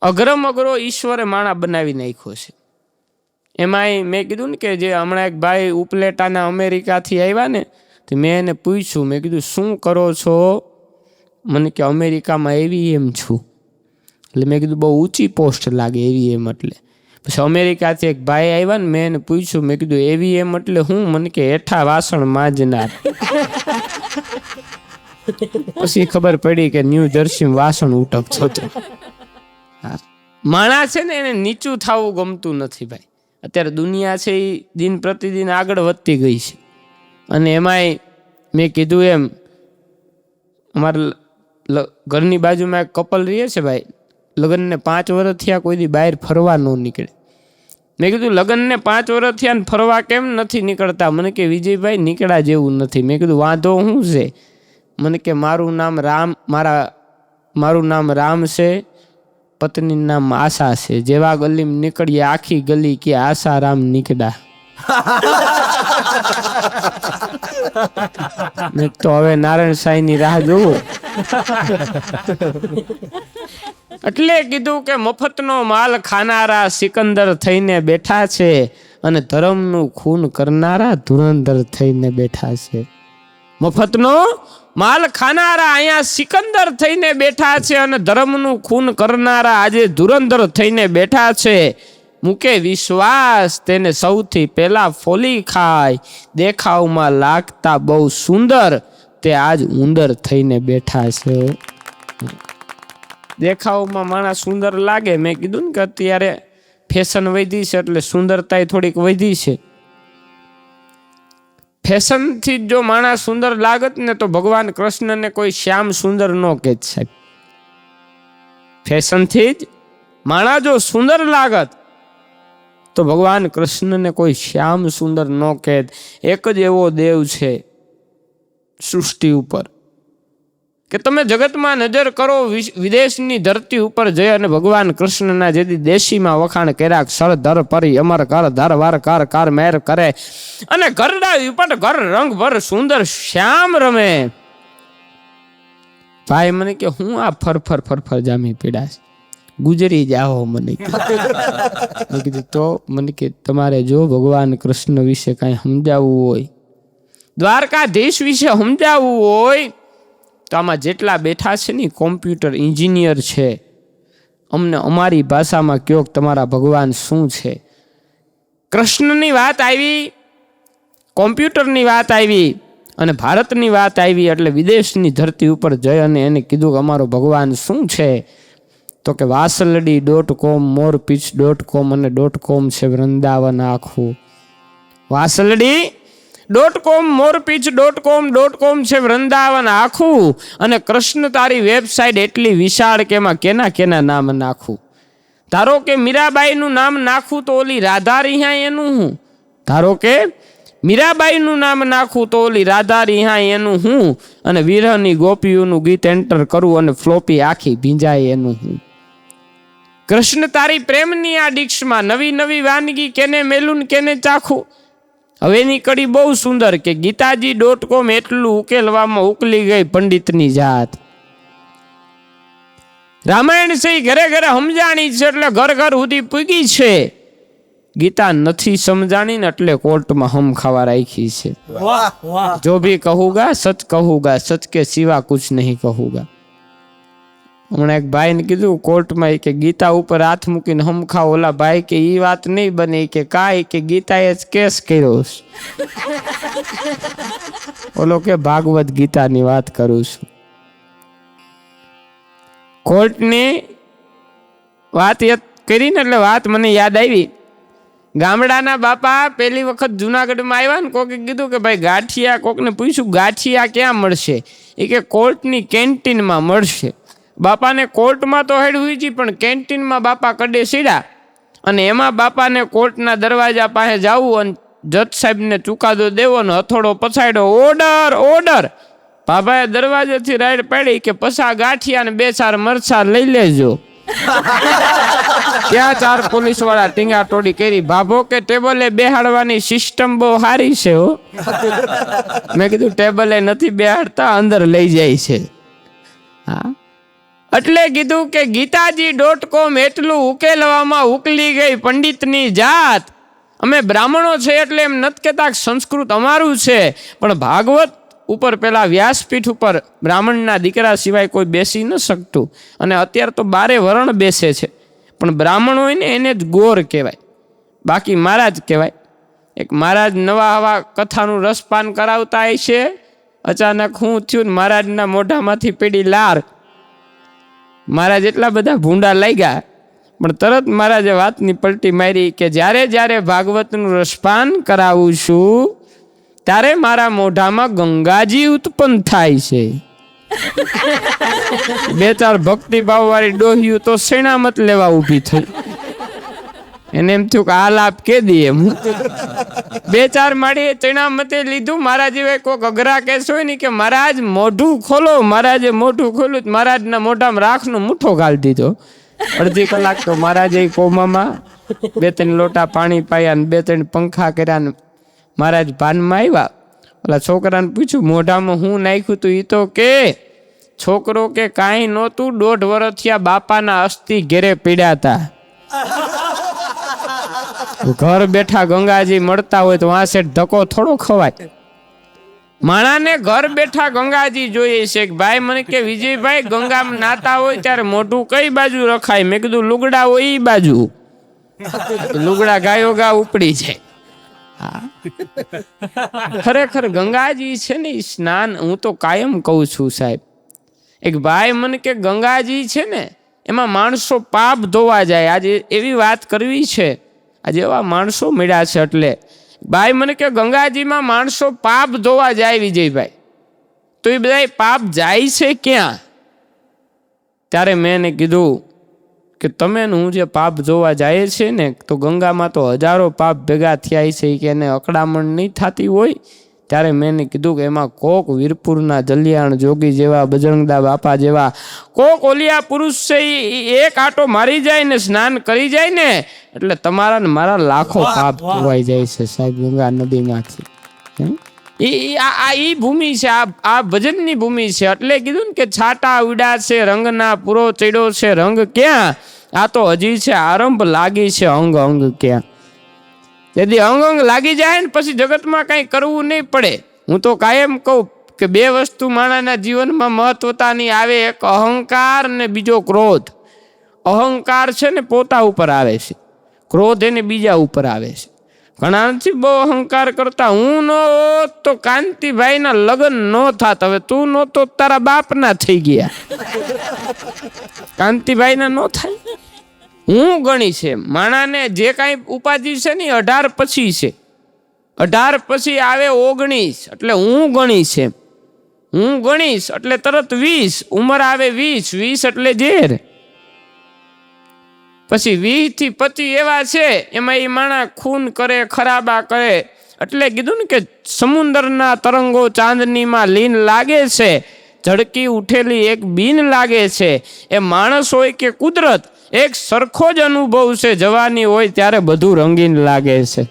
અઘરમ અઘરો ઈશ્વરે માણા બનાવી નાખ્યો છે. એમાંય મેં કીધું ને કે જે હમણાં એક ભાઈ ઉપલેટાના અમેરિકાથી આવ્યા ને, તો મેં એને પૂછ્યું, મેં કીધું શું કરો છો? મને કે અમેરિકામાં AVM છું. એટલે મેં કીધું બહુ ઊંચી પોસ્ટ લાગે AVM એટલે. પછી અમેરિકાથી એક ભાઈ આવ્યા ને, મેં એને પૂછ્યું, મેં કીધું AVM એટલે હું? મને કે હેઠા વાસણ માંજનાર. પછી ખબર પડી કે ન્યૂ જર્સી વાસણ ઉટકતો હતો. માણસ છે ને એને નીચું થવું ગમતું નથી ભાઈ. અત્યારે દુનિયા છે એ દિન પ્રતિદિન આગળ વધતી ગઈ છે. અને એમાંય મેં કીધું એમ, અમારા ઘરની બાજુમાં એક કપલ રહે છે ભાઈ, લગ્નને 5 વર્ષ થયા, કોઈ દી બહાર ફરવા ન નીકળે. મેં કીધું લગ્નને 5 વર્ષ થયા ને ફરવા કેમ નથી નીકળતા? મને કે વિજયભાઈ નીકળ્યા જેવું નથી. મેં કીધું વાંધો શું છે? મને કે મારું નામ રામ છે, પત્નીનું નામ આશા છે. જેવા ગલીમાં નીકળીએ આખી ગલી કે આશારામ નીકળ્યા. મેં તો હવે નારાયણ સાંઈની રાહ જોવું. એટલે કીધું કે મફતનો માલ ખાનારા સિકંદર થઈને બેઠા છે, અને ધર્મનું ખૂન કરનારા ધુરંધર થઈને બેઠા છે. મફતનો માલ ખાનારા અહીંયા સિકંદર થઈને બેઠા છે, અને ધર્મનું ખૂન કરનારા આજે ધુરંધર થઈને બેઠા છે. મૂકે વિશ્વાસ તેને સૌથી પહેલા ફોલી ખાય, દેખાવમાં લાગતા બહુ સુંદર તે આજ ઉંદર થઈને બેઠા છે. દેખાવમાં માણસ સુંદર લાગે. મેં કીધું ને કે અત્યારે ફેશન વધી છે એટલે સુંદરતા થોડીક વધી છે. ફેશનથી જો માણસ સુંદર લાગત ને તો ભગવાન કૃષ્ણને કોઈ શ્યામ સુંદર ન કહેત સાહેબ. ફેશનથી જ માણસ જો સુંદર લાગત તો ભગવાન કૃષ્ણને કોઈ શ્યામ સુંદર ન કહેત. એક જ એવો દેવ છે સૃષ્ટિ ઉપર કે તમે જગતમાં નજર કરો, વિદેશની ધરતી ઉપર જઈ અને ભગવાન કૃષ્ણના જેથી દેશીમાં વખાણ કર્યા, સર ધર પરી અમર કર ધર વાર કર કર મેર કરે, અને ઘરડા ઉપર ઘર રંગ ભર સુંદર શ્યામ રમે. ભાઈ મને કે હું આ ફરફર જામી પીડા છે, ગુજરી જાઓ. મને કીધું તો મને કે તમારે જો ભગવાન કૃષ્ણ વિશે કાંઈ સમજાવવું હોય, દ્વારકાધીશ વિશે સમજાવવું હોય, તો આમાં જેટલા બેઠા છે ને કોમ્પ્યુટર એન્જિનિયર છે, અમને અમારી ભાષામાં કયો તમારા ભગવાન શું છે. કૃષ્ણની વાત આવી, કોમ્પ્યુટરની વાત આવી અને ભારતની વાત આવી, એટલે વિદેશની ધરતી ઉપર જઈ અને એને કીધું કે અમારો ભગવાન શું છે. તો કે વાસલડી.com, મોરપીચ.com અને .com છે વૃંદાવન આખું. વાસલડી.com, મોરપીચ.com છે વૃંદાવન આખું. અને કૃષ્ણ તારી વેબસાઇટ એટલી વિશાળ કે એમાં કેના નામ નાખું. ધારો કે મીરાબાઈનું નામ નાખું તો ઓલી રાધા રિહાય એનું હું? ધારો કે મીરાબાઈનું નામ નાખું તો ઓલી રાધા રિહાય એનું હું? અને વિરહની ગોપીઓનું ગીત એન્ટર કરું અને ફ્લોપી આખી ભીંજાય એનું હું? કૃષ્ણ તારી પ્રેમની આ ડિક્ષમાં નવી નવી વાનગી કેને મેલું કેને ચાખું. હવેની કડી બહુ સુંદર કે ગીતાજી.com એટલું ઉકેલવામાં ઉકલી ગઈ પંડિતની જાત. રામાયણ છે ઘરે ઘરે સમજાણી છે એટલે ઘર ઘર સુધી પૂગી છે. ગીતા નથી સમજાણી ને એટલે કોર્ટમાં હમ ખાવા રાખી છે. જો ભી કહુંગા સચ કહુંગા, સચ કે સિવા કુછ નહીં કહુંગા. હમણાં એક ભાઈને કીધું કોર્ટમાં કે ગીતા ઉપર હાથ મૂકીને હમ ખાઓ. ઓલા ભાઈ કે ઈ વાત નહીં બને કે કાંઈ કે ગીતાએ જ કેસ કર્યો. ઓલો કે ભાગવત ગીતાની વાત કરું છું. કોર્ટની વાત કરી ને એટલે વાત મને યાદ આવી. ગામડાના બાપા પહેલી વખત જુનાગઢમાં આવ્યા ને કોકે કીધું કે ભાઈ ગાંઠિયા, કોકને પૂછ્યું ગાંઠિયા ક્યાં મળશે? એ કે કોર્ટની કેન્ટીનમાં મળશે. બાપાને કોર્ટમાં તો હેડ હોય છે પણ કેન્ટીનમાં બાપા કડે સીડા, અને એમાં બાપાને કોર્ટના દરવાજા પાસે જવું અને જજ સાહેબને ચુકાદો દેવો ને હથોડો પછાડ્યો, ઓર્ડર ઓર્ડર. બાપાએ દરવાજેથી રાઈડ પાડી કે પસા ગાંઠિયા ને 2-4 મરચા લઈ લેજો. ત્યાં 4 પોલીસ વાળા ટીંગા ટોડી કરી. ભાભો કે ટેબલે બેહાડવાની સિસ્ટમ બહુ સારી છે હો. મેં કીધું ટેબલે નથી બેહાડતા, અંદર લઈ જાય છે. હા, એટલે કીધું કે ગીતાજી.com એટલું ઉકેલવામાં ઉકલી ગઈ પંડિતની જાત. અમે બ્રાહ્મણો છે એટલે એમ નથી કહેતા સંસ્કૃત અમારું છે, પણ ભાગવત ઉપર પેલા વ્યાસપીઠ ઉપર બ્રાહ્મણના દીકરા સિવાય કોઈ બેસી ન શકતું. અને અત્યારે તો 12 વરણ બેસે છે, પણ બ્રાહ્મણ હોય ને એને જ ગોર કહેવાય, બાકી મહારાજ કહેવાય. એક મહારાજ નવા હવા કથાનું રસપાન કરાવતા હશે, અચાનક શું થયું ને મહારાજના મોઢામાંથી પીડી લાર. મહારાજ એટલા બધા ભૂંડા લાગ્યા, પણ તરત મહારાજે વાતની પલટી મારી કે જ્યારે જ્યારે ભાગવતનું રસપાન કરાવું છું ત્યારે મારા મોઢામાં ગંગાજી ઉત્પન્ન થાય છે. 2-4 ભક્તિભાવ વાળી ડોહિયું તો શેણામત લેવા ઊભી થઈ. એને એમ થયું કે આ લાભ કે દઈએ. 2-4 માળીએ ચણામતે લીધું. મારા જેવા કોઈક અઘરા કેસ હોય ને કે મહારાજ મોઢું ખોલો, મહારાજે મોઢું ખોલ્યું, મહારાજના મોઢામાં રાખનો મુઠ્ઠો ગાળી દીધો. અડધી કલાક તો મહારાજે કોમામાં 2-3 લોટા પાણી પાયા ને 2-3 પંખા કર્યા ને મહારાજ ભાનમાં આવ્યા. ઓલા છોકરાને પૂછ્યું મોઢામાં હું નાખ્યું તું? એ તો કે છોકરો કે કાંઈ નહોતું, 1.5 વર્ષ થયા બાપાના અસ્થિ ઘેરે પીડ્યા હતા. ઘર બેઠા ગંગાજી મળતા હોય તો વાંસે ધક્કો થોડો ખવાય. માણાને ઘર બેઠા ગંગાજી જોઈએ છે. ભાઈ મને કે વિજયભાઈ ગંગામાં નાતા હોય ત્યારે મોઢું કઈ બાજુ રખાય? મેં કીધું લુગડા હોય એ બાજુ. લુગડા ગાયો ગા ઉપડી જાય. ખરેખર ગંગાજી છે ને સ્નાન, હું તો કાયમ કહું છું સાહેબ. એક ભાઈ મને કે ગંગાજી છે ને એમાં માણસો પાપ ધોવા જાય. આજે એવી વાત કરવી છે, આજે એવા માણસો મળ્યા છે. એટલે ભાઈ મને કે ગંગાજીમાં માણસો પાપ ધોવા જાય વિજયભાઈ, તો એ બધા પાપ જાય છે ક્યાં? ત્યારે મેં એને કીધું કે તમે હું જે પાપ ધોવા જાય છે ને, તો ગંગામાં તો હજારો પાપ ભેગા થયા છે કે એને અકળામણ નહીં થતી હોય. ત્યારે મેં એને કીધું કે એમાં કોક વીરપુરના જલિયાણ જોગી જેવા, બજરંગદા બાપા જેવા કોક ઓલિયા પુરુષ છે, એક આટો મારી જાય ને સ્નાન કરી જાય ને એટલે તમારા ને મારા લાખો પાપ ધોવાઈ જાય છે સાહેબ ગંગા નદીમાંથી. ઈ ભૂમિ છે, આ ભજનની ભૂમિ છે. એટલે કીધું ને કે છાટા ઉડા છે રંગના, પૂરો ચડ્યો છે રંગ ક્યાં? આ તો હજી છે આરંભ, લાગી છે અંગ અંગ ક્યાં? તેથી અંગ અંગ લાગી જાય ને પછી જગતમાં કાંઈ કરવું નહીં પડે. હું તો કાયમ કહું કે 2 વસ્તુ માણસના જીવનમાં મહત્વતાની આવે, એક અહંકાર ને બીજો ક્રોધ. અહંકાર છે ને પોતા ઉપર આવે છે, ક્રોધ એને બીજા ઉપર આવે છે. ઘણા નથી બહુ અહંકાર કરતા, હું ન હોત તો કાંતિભાઈના લગ્ન ન થાત. હવે તું નહોતો તારા બાપના થઈ ગયા, કાંતિભાઈના ન થાય. હું ગણી છે માણાને જે કાંઈ ઉપાધિ છે ને 18 પછી છે. 18 પછી આવે 19, એટલે હું ગણી છે. હું ગણીશ એટલે તરત 20, ઉંમર આવે 20 એટલે ઝેર. પછી 20 થી 25 એવા છે એમાં એ માણા ખૂન કરે, ખરાબા કરે. એટલે કીધું ને કે સમુદ્રના તરંગો ચાંદનીમાં લીન લાગે છે, ઝડકી ઉઠેલી એક બીન લાગે છે. એ માણસ હોય કે કુદરત, એક સરખો જ અનુભવ છે. જવાની હોય ત્યારે બધું રંગીન લાગે છે.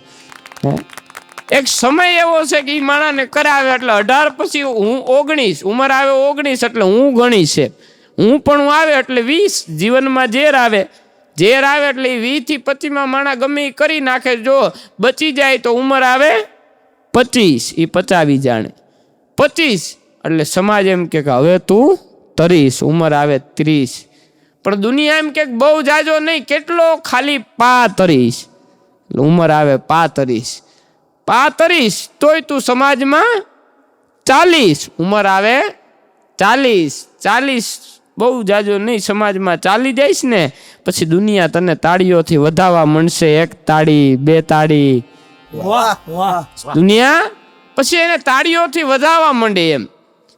એક સમય એવો છે કે એ માણાને કરાવે એટલે 18 પછી હું 19, ઉંમર આવે 19 એટલે હું ગણી છે. હું પણ આવે એટલે 20, જીવનમાં ઝેર આવે. ઝેર આવે એટલે 20 થી 25માં માણા ગમે કરી નાખે. જો બચી જાય તો ઉંમર આવે 25, એ પચાવી જાણે. 25 એટલે સમાજ એમ કે હવે તું 30, ઉંમર આવે 30. પણ દુનિયા એમ કે બહુ જાજો નહીં, કેટલો ખાલી 35, ઉંમર આવે 35, તોય તું સમાજમાં 40, ઉંમર આવે 40, બહુ જાજો નહીં. સમાજમાં ચાલી જઈશ ને પછી દુનિયા તને તાળીઓથી વધાવવા મળશે. 1 તાળી 2 તાળી, દુનિયા પછી એને તાળીઓથી વધાવવા માંડે. એમ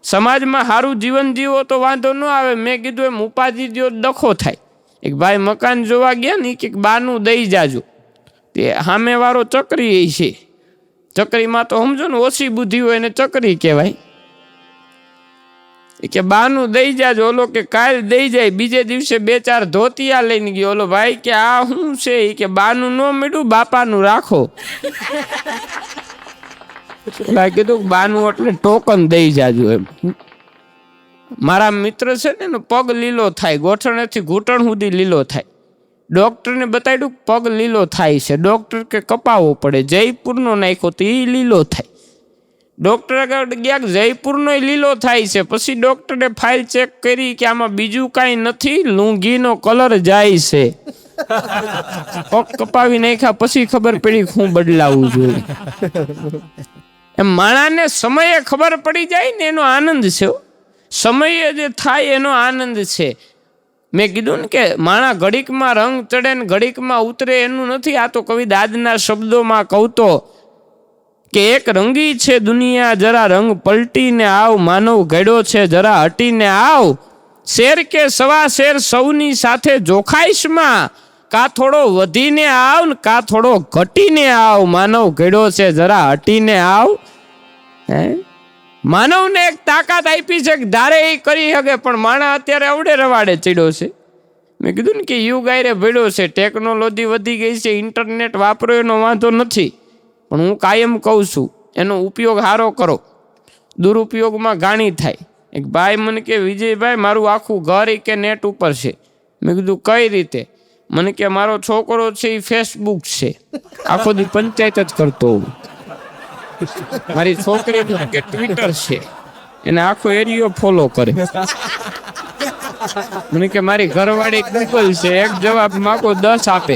સમાજમાં સારું જીવન જીવો તો વાંધો ન આવે. મેં કીધું એમ ઉપાધિ જો ડખો થાય. એક ભાઈ મકાન જોવા ગયા ને કે બાનું દઈ જાજો, તે સામે વાળો ચકરી છે. ચકરીમાં તો સમજો ને ઓછી બુદ્ધિ હોય એને ચકરી કહેવાય. કે બાનું દઈ જાજો. ઓલો કે કાલ દઈ જાય. બીજે દિવસે 2-4 ધોતિયા લઈને ગયો. ઓલો ભાઈ કે આ શું છે? કે બાનું ન મળ્યું, બાપાનું રાખો. કીધું બાનું એટલે ટોકન દઈ જાજો એમ. મારા મિત્ર છે ને એનો પગ લીલો થાય, ગોઠણેથી ઘૂંટણ સુધી લીલો થાય. ડૉક્ટરને બતાવ્યું પગ લીલો થાય છે. ડૉક્ટર કે કપાવવો પડે. જયપુરનો નાખ્યો તો એ લીલો થાય. ડૉક્ટર આગળ ગયા જયપુરનો લીલો થાય છે. પછી ડૉક્ટરે ફાઇલ ચેક કરી કે આમાં બીજું કાંઈ નથી, લુંગીનો કલર જાય છે. પગ કપાવી નાખ્યા પછી ખબર પડી હું બદલાવું જોઈએ. એમ માણાને સમયે ખબર પડી જાય ને એનો આનંદ છે. સમયે જે થાય એનો આનંદ છે. મેં કીધું ને કે માણા ઘડીકમાં રંગ ચડે ને ઘડીકમાં ઉતરે એનું નથી. આ તો કવિ દાદના શબ્દોમાં કહું તો કે એક રંગી છે દુનિયા, જરા રંગ પલટીને આવ, માનવ ઘડ્યો છે જરા હટીને આવ, શેર કે સવા શેર સૌની સાથે જોખાઈશમાં, કા થોડો વધીને આવ ને કા થોડો ઘટીને આવ, માનવ ઘડ્યો છે જરા હટીને આવ. માનવને એક તાકાત આપી છે કે ધારે એ કરી શકે, પણ માણા અત્યારે અવડે રવાડે ચડ્યો છે. મેં કીધું ને કે યુગ આયરે ભેડ્યો છે, ટેકનોલોજી વધી ગઈ છે, ઇન્ટરનેટ વાપરો એનો વાંધો નથી, પણ હું કાયમ કહું છું એનો ઉપયોગ સારો કરો, દુરુપયોગમાં ગાણી થાય. એક ભાઈ મને કે વિજયભાઈ મારું આખું ઘર કે નેટ ઉપર છે. મેં કીધું કઈ રીતે? મને કે મારો છોકરો છે એ ફેસબુક છે, આખો દી પંચાયત જ કરતો હોઉં. મારી છોકરી કે ટ્વિટર છે, એને આખો એરિયો ફોલો કરે. મને કે મારી ઘરવાળી ગૂગલ છે, એક જવાબ માગો 10 આપે.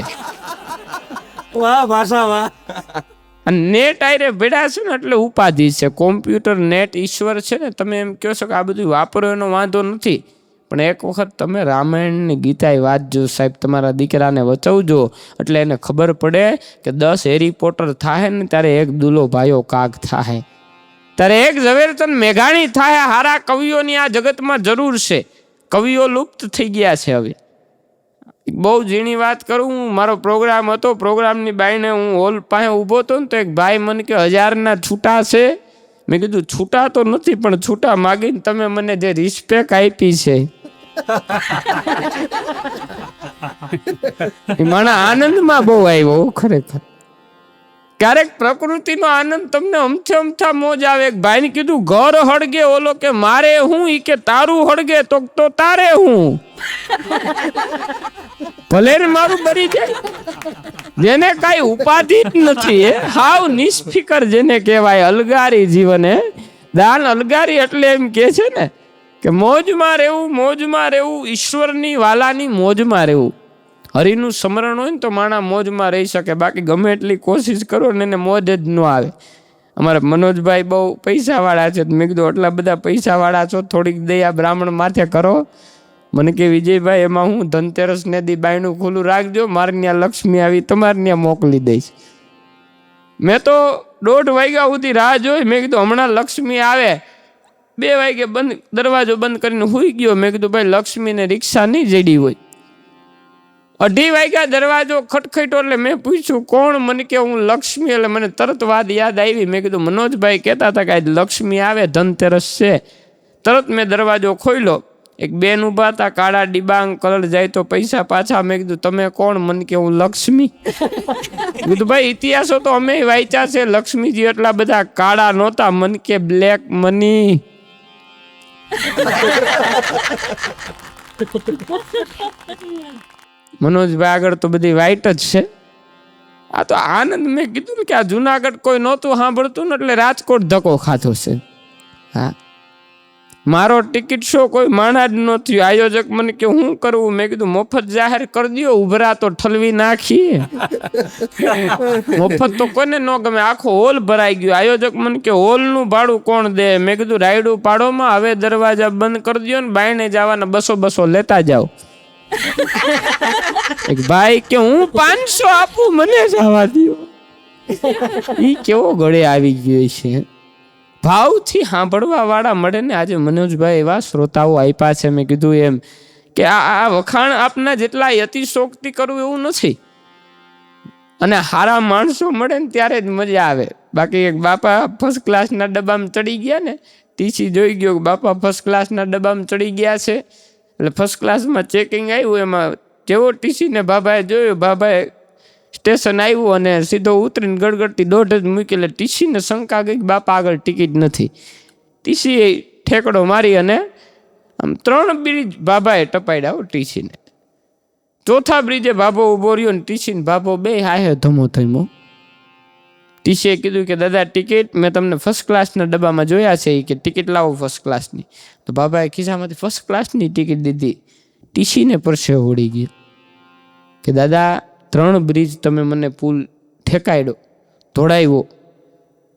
વાહ ભાષા વાહ. અને નેટ આયરે ભેડા છે ને એટલે ઉપાધિ છે. કોમ્પ્યુટર નેટ ઈશ્વર છે ને, તમે એમ કહો છો કે આ બધું વાપરો એનો વાંધો નથી, પણ એક વખત તમે રામાયણની ગીતાએ વાંચજો સાહેબ, તમારા દીકરાને વચવજો એટલે એને ખબર પડે કે 10 હેરી પોટર થાય ને ત્યારે એક દુલો ભાઈઓ કાગ થાય, ત્યારે એક ઝવેરચંદ મેઘાણી થાય. હારા કવિઓની આ જગતમાં જરૂર છે. કવિઓ લુપ્ત થઈ ગયા છે. હવે બહુ ઝીણી વાત કરું, મારો પ્રોગ્રામ હતો, પ્રોગ્રામની બાઈને હું હોલ પાસે ઊભો હતો ને તો એક ભાઈ મને કે 1000ના છૂટા છે. મેં કીધું છૂટા તો નથી, પણ છૂટા માગીને તમે મને જે રિસ્પેક્ટ આપી છે મારા આનંદમાં બહુ આવ્યો ખરેખર. ક્યારેક પ્રકૃતિનો આનંદ તમને અમથે અમથા મોજ આવે. એક ભાઈને કીધું ઘર હળગે, ઓલો કે મારે હું, ઈ કે તારું હળગે તો તારે હું. ભલે ને મારું બરી જાય, જેને કાંઈ ઉપાધિ જ નથી, હાવ નિષ્ફિકર જેને કહેવાય, અલગારી જીવન. દાન અલગારી એટલે એમ કે છે ને કે મોજમાં રહેવું, મોજમાં રહેવું, ઈશ્વરની વાલાની મોજમાં રહેવું. હરિનું સ્મરણ હોય ને તો માણા મોજમાં રહી શકે, બાકી ગમે એટલી કોશિશ કરો ને એને મોજ જ ન આવે. અમારે મનોજભાઈ બહુ પૈસાવાળા છે. મેં કીધું આટલા બધા પૈસાવાળા છો, થોડીક દયા બ્રાહ્મણ માથે કરો. મને કે વિજયભાઈ એમાં હું ધનતેરસને દી બાયણું ખુલ્લું રાખજો, મારે ત્યાં લક્ષ્મી આવી તમારે ત્યાં મોકલી દઈશ. મેં તો 1:30 વાગ્યા સુધી રાહ જોઈ. મેં કીધું હમણાં લક્ષ્મી આવે. 2 વાગે બંધ, દરવાજો બંધ કરીને સૂઈ ગયો. મેં કીધું ભાઈ લક્ષ્મીને રિક્ષા નહીં જડી હોય. 2:30 વાગ્યા દરવાજો ખટખટ્યો એટલે મેં પૂછ્યું કોણ? મને કે હું લક્ષ્મી. એટલે મને તરત વાત યાદ આવી. મેં કીધું મનોજભાઈ કહેતા હતા કે આજ લક્ષ્મી આવે, ધનતેરસ છે. તરત મેં દરવાજો ખોલ્યો. એક બેન ઊભા હતા, કાળા ડિબાંગ, કલર જાય તો પૈસા પાછા. મેં કીધું તમે કોણ? મને કે હું લક્ષ્મી. કીધું ભાઈ ઇતિહાસો તો અમે વાંચ્યા છે, લક્ષ્મીજી એટલા બધા કાળા નહોતા. મને કે બ્લેક મની. મનોજભાઈ આગળ તો બધી વાઈટ જ છે. આ તો આનંદ. મેં કીધું ને કે આ જુનાગઢ કોઈ નહોતું સાંભળતું ને એટલે રાજકોટ ધક્કો ખાધો છે. હા, મારો ટિકિટ શો કોઈ માણા જ ન થયું. આયોજક મને કે શું કરવું? મેં કીધું મફત જાહેર કરી દો, ઉભરા તો ઠલવી નાખીએ. મફત તો કોને ન ગમે, આખો હોલ ભરાઈ ગયો. આયોજક મને કે હોલનું ભાડું કોણ દે? મેં કીધું રાયડું પાડોમાં, હવે દરવાજા બંધ કરી દો ને બાયણે જવાના 200 લેતા જાઓ. એક ભાઈ કે હું 500 આપું, મને જવા દો. ઈ કેવો ગળે આવી ગયો છે. ભાવથી સાંભળવા વાળા મળે ને. આજે મનોજભાઈ એવા શ્રોતાઓ આપ્યા છે. મેં કીધું એમ કે આ વખાણ આપના જેટલા અતિશોક્તિ કરવું એવું નથી. અને સારા માણસો મળે ને ત્યારે જ મજા આવે. બાકી એક બાપા ફર્સ્ટ ક્લાસના ડબ્બામાં ચડી ગયા ને, ટીસી જોઈ ગયો કે બાપા ફર્સ્ટ ક્લાસના ડબ્બામાં ચડી ગયા છે. એટલે ફર્સ્ટ ક્લાસમાં ચેકિંગ આવ્યું. એમાં જેવો ટીસીને બાબાએ જોયું, બાબાએ સ્ટેશન આવ્યું અને સીધો ઉતરીને ગડગડતી 1.5 જ મૂકી. એટલે ટીસીને શંકા ગઈ કે બાપા આગળ ટિકિટ નથી. ટીસીએ ઠેકડો મારી અને આમ 3 બ્રિજ બાબાએ ટપાડ્યા ટીસીને. ચોથા બ્રિજે બાબો ઉભો રહ્યો ને ટીસી ને બાબો બે હાહે ધમો થઈમો. ટીસીએ કીધું કે દાદા ટિકિટ મેં તમને ફર્સ્ટ ક્લાસના ડબ્બામાં જોયા છે કે ટિકિટ લાવો ફર્સ્ટ ક્લાસની. તો બાબાએ ખિસ્સામાંથી ફર્સ્ટ ક્લાસની ટિકિટ દીધી. ટીસીને પરસે વળી ગયો કે દાદા 3 બ્રિજ તમે મને પુલ ઠેકાડ્યો ધોડાવ્યો,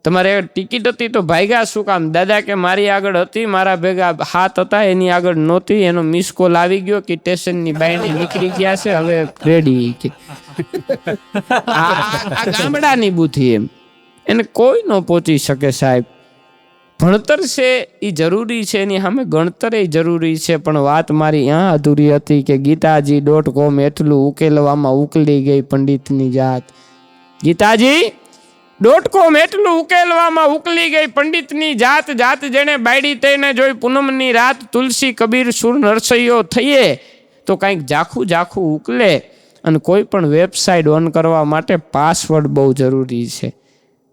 તમારે ટિકિટ હતી તો ભાગ્યા શું કામ? દાદા કે મારી આગળ હતી, મારા ભેગા હાથ હતા, એની આગળ નહોતી, એનો મિસ કોલ આવી ગયો કે સ્ટેશનની બાયણે નીકળી ગયા છે, હવે રેડી કે આ ગામડાની બુદ્ધિ એમ એને કોઈ ન પહોંચી શકે સાહેબ. ભણતર છે એ જરૂરી છે, એની સામે ગણતર એ જરૂરી છે, પણ વાત મારી ત્યાં અધૂરી હતી કે ગીતાજી.com એટલું ઉકેલવામાં ઉકલી ગઈ પંડિતની જાત. ગીતાજી.com એટલું ઉકેલવામાં ઉકલી ગઈ પંડિતની જાત, જાત જેણે બાયડી તેને જોઈ પૂનમની રાત, તુલસી કબીર સુર નરસૈયો થઈએ તો કંઈક ઝાખું ઝાખું ઉકલે. અને કોઈ પણ વેબસાઇટ ઓન કરવા માટે પાસવર્ડ બહુ જરૂરી છે.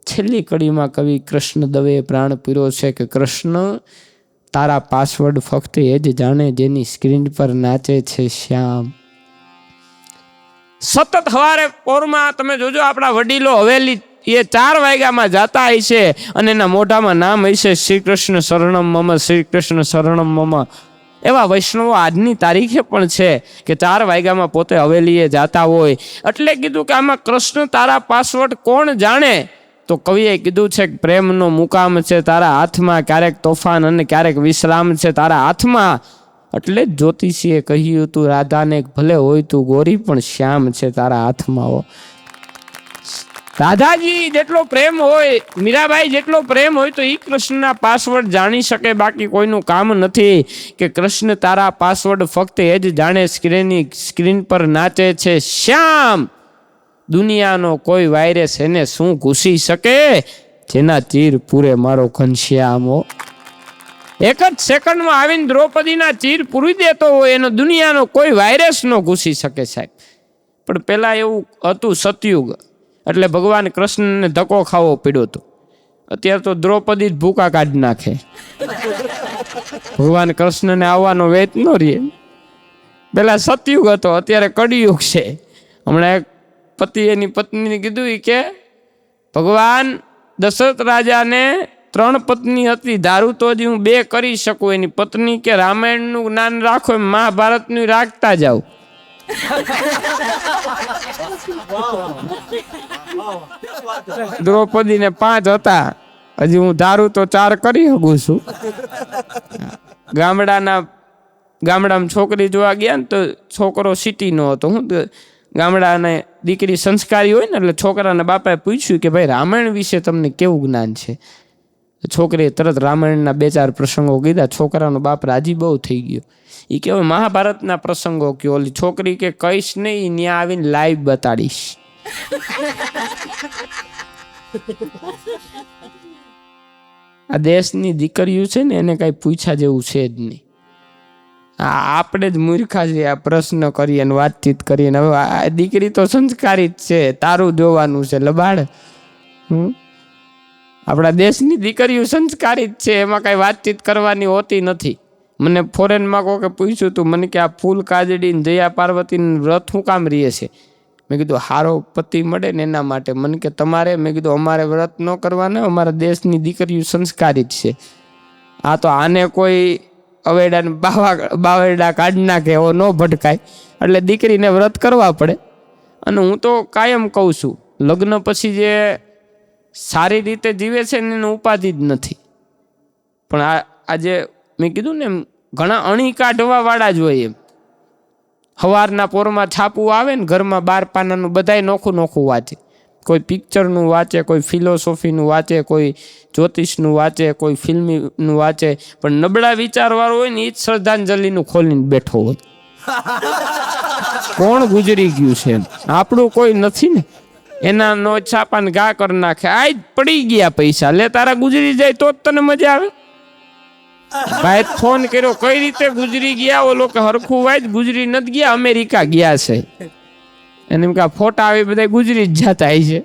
છેલ્લી કડીમાં કવિ કૃષ્ણ દવે પ્રાણ પીરો છે કે કૃષ્ણ તારા પાસવર્ડ ફક્ત એ જ જાણે જેની સ્ક્રીન પર નાચે છે શ્યામ. સતત હવારે પોરમાં તમે જોજો આપણા વડીલો હવેલી એ 4 વાગ્યામાં જાતા હશે અને એના મોઢામાં નામ હશે શ્રી કૃષ્ણ શરણમ મમ, શ્રી કૃષ્ણ શરણમ મમ. એવા વૈષ્ણવો આજની તારીખે પણ છે કે 4 વાગ્યામાં પોતે હવેલીએ જાતા હોય. એટલે કીધું કે આમાં કૃષ્ણ તારા પાસવર્ડ કોણ જાણે? તો કવિએ કીધું છે કે પ્રેમનો મુકામ છે તારા હાથમાં, ક્યારેક તોફાન અને ક્યારેક વિશ્રામ છે તારા હાથમાં. એટલે જ જ્યોતિષીએ કહ્યું તું રાધાને ભલે હોય તું ગોરી પણ શ્યામ છે તારા હાથમાં. હો રાધાજી જેટલો પ્રેમ હોય, મીરાબાઈ જેટલો પ્રેમ હોય તો એ કૃષ્ણના પાસવર્ડ જાણી શકે, બાકી કોઈનું કામ નથી. કે કૃષ્ણ તારા પાસવર્ડ ફક્ત એ જ જાણે સ્ક્રીન પર નાચે છે શ્યામ. દુનિયાનો કોઈ વાયરસ એને શું ઘૂસી શકે? જેના ચીર પૂરે મારો ઘનશ્યામ. હો એક જ સેકન્ડમાં આવીને દ્રૌપદીના ચીર પૂરી દેતો હોય એનો દુનિયાનો કોઈ વાયરસ ન ઘૂસી શકે સાહેબ. પણ પેલા એવું હતું સતયુગ, એટલે ભગવાન કૃષ્ણને ધક્કો ખાવો પડ્યો હતો. અત્યારે તો દ્રૌપદી જ ભૂકા કાઢી નાખે. ભગવાન કૃષ્ણને આવવાનો વેત ન રહે. પેલા સતયુગ હતો, અત્યારે કળિયુગ છે. હમણાં એક પતિ એની પત્નીને કીધું કે ભગવાન દશરથ રાજાને 3 પત્ની હતી, ધારું તો જ હું 2 કરી શકું. એની પત્ની કે રામાયણનું જ્ઞાન રાખો એમ મહાભારતનું રાખતા જાઓ. દ્રૌપદીને 5 હતા, હજી હું ધારું તો 4 કરી શકું છું. ગામડામાં છોકરી જોવા ગયા ને તો છોકરો સિટીનો હતો. હું ગામડાને દીકરી સંસ્કારી હોય ને, એટલે છોકરાના બાપાએ પૂછ્યું કે ભાઈ રામાયણ વિશે તમને કેવું જ્ઞાન છે? છોકરીએ તરત રામાયણના 2-4 પ્રસંગો કીધા. છોકરાનો બાપ રાજી બહુ થઈ ગયો. એ કે મહાભારતના પ્રસંગો કે ઓલી છોકરી કે કહીશ નહીં, ત્યાં આવીને લાઈવ બતાડીશ. આ દેશની દીકરીઓ છે ને એને કાંઈ પૂછ્યા જેવું છે જ નહીં. આપણે જ મૂર્ખા છીએ આ પ્રશ્ન કરીએ અને વાતચીત કરીએ. હવે આ દીકરી તો સંસ્કારી જ છે, તારું જોવાનું છે લબાડ. આપણા દેશની દીકરીઓ સંસ્કારી જ છે, એમાં કાંઈ વાતચીત કરવાની હોતી નથી. મને ફોરેનમાં કોકે પૂછ્યું હતું, મને કે આ ફૂલ કાજડીને જયા પાર્વતીનું વ્રત શું કામ રહે છે? મેં કીધું હારો પતિ મળે ને એના માટે. મને કે તમારે? મેં કીધું અમારે વ્રત ન કરવાના, અમારા દેશની દીકરીઓ સંસ્કારી જ છે. આ તો આને કોઈ અવેડાને બાવેડા કાઢી નાખે એવો ન ભટકાય, એટલે દીકરીને વ્રત કરવા પડે. અને હું તો કાયમ કહું છું, લગ્ન પછી જે સારી રીતે જીવે છે ને એનું ઉપાધિ જ નથી. પણ આજે મેં કીધું ને એમ ઘણા અણી કાઢવા વાળા જ હોય. એમ સવારના પોરમાં છાપું આવે ને ઘરમાં 12 પાનાનું, બધાય નોખું નોખું વાંચે. કોઈ પિક્ચરનું વાંચે, કોઈ ફિલોસોફીનું વાંચે, કોઈ જ્યોતિષનું વાંચે, કોઈ ફિલ્મીનું વાંચે. પણ નબળા વિચારવાળો હોય ને એ જ શ્રદ્ધાંજલિનું ખોલીને બેઠો હોય. કોણ ગુજરી ગયું છે આપણું કોઈ નથી ને, એના નો છાપાને ઘા કરી નાખે. આ જ પડી ગયા પૈસા, લે તારા ગુજરી જાય તો જ તને મજા આવે. ભાઈ ફોન કર્યો કઈ રીતે ગુજરી ગયા? ઓલો કે હરખું વાય ગુજરી નથી ગયા, અમેરિકા ગયા છે. એને એમ કે ફોટા આવી બધા ગુજરી જ જતા છે.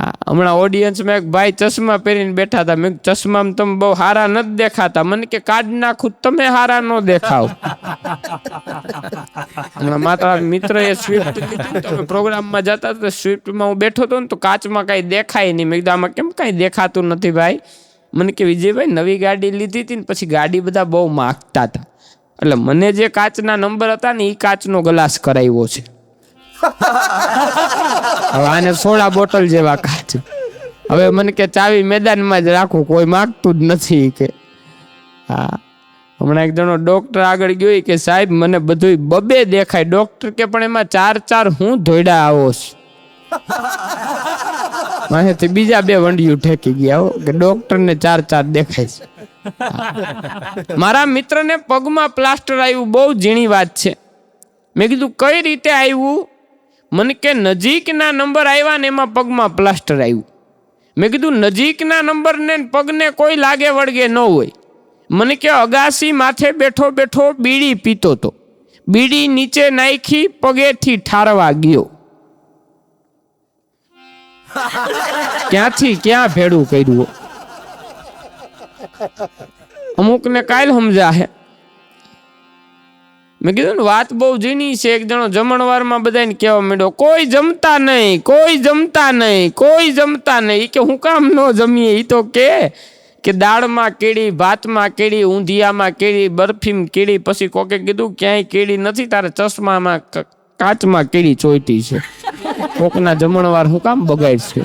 હમણાં ઓડિયન્સમાં એક ભાઈ ચશ્મા પહેરીને બેઠા હતા. મેં ચશ્મામાં તમે બહુ હારા નથી દેખાતા. મને કે કાઢ નાખું તમે હારા ન દેખાવ. હમણાં મારા મિત્રએ સ્વિફ્ટ લીધી, તમે પ્રોગ્રામમાં જતા તો સ્વિફ્ટમાં હું બેઠો હતો ને તો કાચમાં કાંઈ દેખાય નહીં. મેં કીધું આમાં કેમ કાંઈ દેખાતું નથી ભાઈ? મને કે વિજયભાઈ નવી ગાડી લીધી હતી ને પછી ગાડી બધા બહુ માગતા હતા, એટલે મને જે કાચના નંબર હતા ને એ કાચનો ગ્લાસ કરાવ્યો છે. હવે આને સોડા બોટલ જેવા કાચ. હવે મને કે ચાવી મેદાનમાં જ રાખું, કોઈ માગતું જ નથી કે. હા, હમણાં એક જણો ડોક્ટર આગળ ગયો કે સાહેબ મને બધું બબે દેખાય. ડોક્ટર કે પણ એમાં 4 હું ધોઈડા આવો છું. માહિતી બીજા 2 વંડિયું ઠેકી ગયા કે ડોક્ટર ને 4 દેખાય છે. મારા મિત્રને પગમાં પ્લાસ્ટર આવ્યું, બહુ ઝીણી વાત છે. મેં કીધું કઈ રીતે આવ્યું? મને કે નજીકના નંબર આવ્યા ને એમાં પગમાં પ્લાસ્ટર આવ્યું. મેં કીધું નજીકના નંબર ને પગને કોઈ લાગે વળગે ન હોય. મને કે અગાસી માથે બેઠો બેઠો બીડી પીતો તો, બીડી નીચે નાખી પગેથી ઠારવા ગયો. ક્યાંથી ક્યાં ભેડું કર્યું? અમુકને કાલ સમજા હે. મેં કીધું ને વાત બહુ ઝીણી છે. એક જણો જમણવારમાં બધાને કહેવા માંડ્યો કોઈ જમતા નહીં, કોઈ જમતા નહીં, કોઈ જમતા નહીં. કે હું કામ ન જમીએ? એ તો કે દાળમાં કેળી, ભાતમાં કેળી, ઊંધિયામાં કેળી, બરફીમાં કેળી. પછી કોકે કીધું ક્યાંય કેળી નથી, તારે ચશ્મામાં કાચમાં કેળી ચોઈટી છે. કોકના જમણવાર હું કામ બગાડ છે?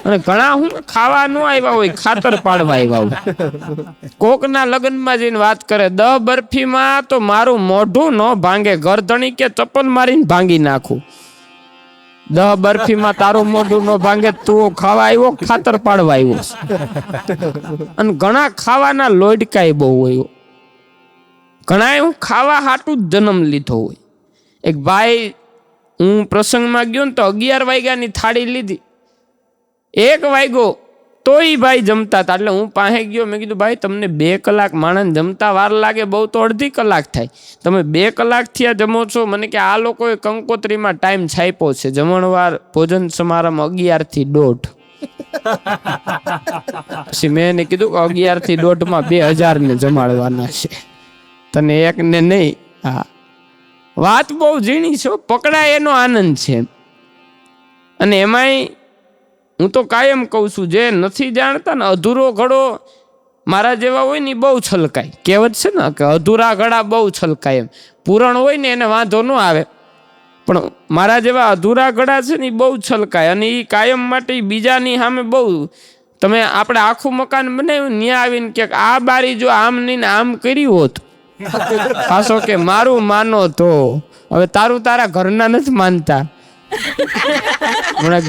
અને ઘણા હું ખાવા ન આવ્યા હોય, ખાતર પાડવા આવ્યા હોય. કોકના લગ્નમાં જઈને વાત કરે 10 બરફીમાં તો મારું મોઢું ન ભાંગે, ગરધણી કે ચપ્પલ મારીને ભાંગી નાખું. 10 બરફીમાં તારું મોઢું ન ભાંગે, તું ખાવા આવ્યો ખાતર પાડવા આવ્યો. અને ઘણા ખાવાના લોડકાય બહુ હોય. ઘણા હું ખાવા હાટું જ જન્મ લીધો હોય. એક ભાઈ, હું પ્રસંગમાં ગયો ને તો 11 વાગ્યાની થાળી લીધી, 1 વાગ્યો તોય ભાઈ જમતા હતા. એટલે હું પાસે ગયો, મેં કીધું ભાઈ તમને 2 કલાક માણસ જમતા વાર લાગે, બહુ તો અડધી કલાક થાય, તમે 2 કલાકથી આ જમો છો? મને કે આ લોકોએ કંકોત્રીમાં ટાઈમ છાપ્યો છે, જમણવાર ભોજન સમારંભ 11 થી 1:30. પછી મેં એને કીધું કે 11 થી 1:30 2000 ને જમાડવાના છે, તને એકને નહીં. હા, વાત બહુ ઝીણી છે, પકડાય એનો આનંદ છે. અને એમાંય હું તો કાયમ કહું છું, જે નથી જાણતા ને અધૂરો ઘડો મારા જેવા હોય ને બહુ છલકાય. કહેવત છે ને કે અધૂરા ઘડા બહુ છલકાય. એમ પૂરણ હોય ને એને વાંધો ન આવે, પણ મારા જેવા અધૂરા ઘડા છે ને બહુ છલકાય. અને એ કાયમ માટે બીજાની સામે બહુ, તમે આપણે આખું મકાન બનાવ્યું ત્યાં આવીને કે આ બારી જો આમ નહીં ને આમ કર્યું હોત, ખાસો કે મારું માનો તો. હવે તારું તારા ઘરના નથી માનતા.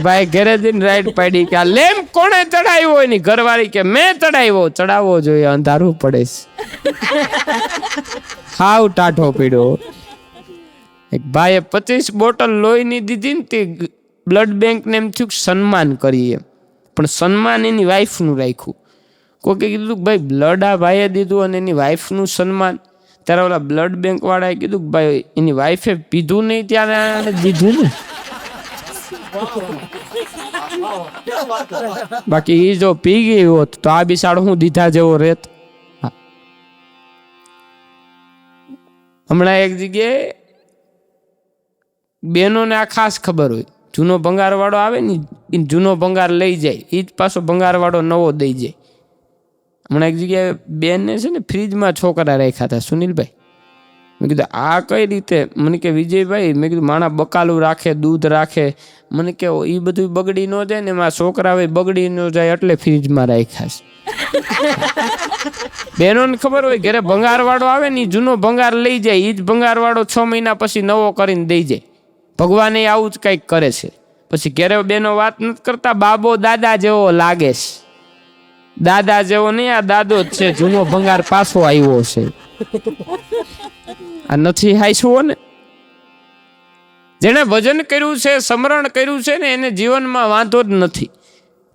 ભાઈ ઘરે જઈને રાઈડ પાડી કે આ લેમ્પ કોણે ચડાવ્યો હોય ની ઘરવાળી કે મેં ચડાવ્યો. ચડાવવો જોઈએ, અંધારું પડે છે. હાવ ટાઢો પીડ્યો. એક ભાઈએ 25 બોટલ લોહીની દીધી ને તે બ્લડ બેંક ને એમ થયું સન્માન કરીએ, પણ સન્માન એની વાઈફનું રાખ્યું. કોકે કીધું ભાઈ બ્લડ આ ભાઈએ દીધું અને એની વાઈફનું સન્માન. ત્યારે ઓલા બ્લડ બેંક વાળાએ કીધું કે ભાઈ એની વાઈફે પીધું નહીં ત્યારે દીધું ને. બાકી એ જો પી ગઈ હોત તો આ બિસાડો હું દીધા જેવો રેત. હમણાં એક જગ્યાએ બહેનોને આ ખાસ ખબર હોય, જૂનો ભંગાર વાળો આવે ને એ જૂનો ભંગાર લઈ જાય, એ જ પાછો ભંગાર વાળો નવો દઈ જાય. હમણાં એક જગ્યાએ બેનને છે ને ફ્રીજમાં છોકરા રાખ્યા હતા. સુનિલભાઈ, મેં કીધું આ કઈ રીતે? મને કે વિજયભાઈ, મેં કીધું માણા બકાલું રાખે, દૂધ રાખે. મને કે એ બધું બગડી ન જાય ને એમાં છોકરા હોય બગડી ન જાય એટલે ફ્રીજમાં રાખ્યા છે. બહેનોને ખબર હોય ઘરે ભંગાર વાળો આવે ને જૂનો ભંગાર લઈ જાય, એ જ ભંગાર વાળો 6 મહિના પછી નવો કરીને દઈ જાય. ભગવાને આવું જ કંઈક કરે છે. પછી ઘરે બેનો વાત નથી કરતા, બાબો દાદા જેવો લાગે છે. દાદા જેવો નહીં, આ દાદો જ છે, જૂનો ભંગાર પાછો આવ્યો છે. આ નથી હાઈશું ને. જેને ભજન કર્યું છે, સ્મરણ કર્યું છે ને એને જીવનમાં વાંધો જ નથી.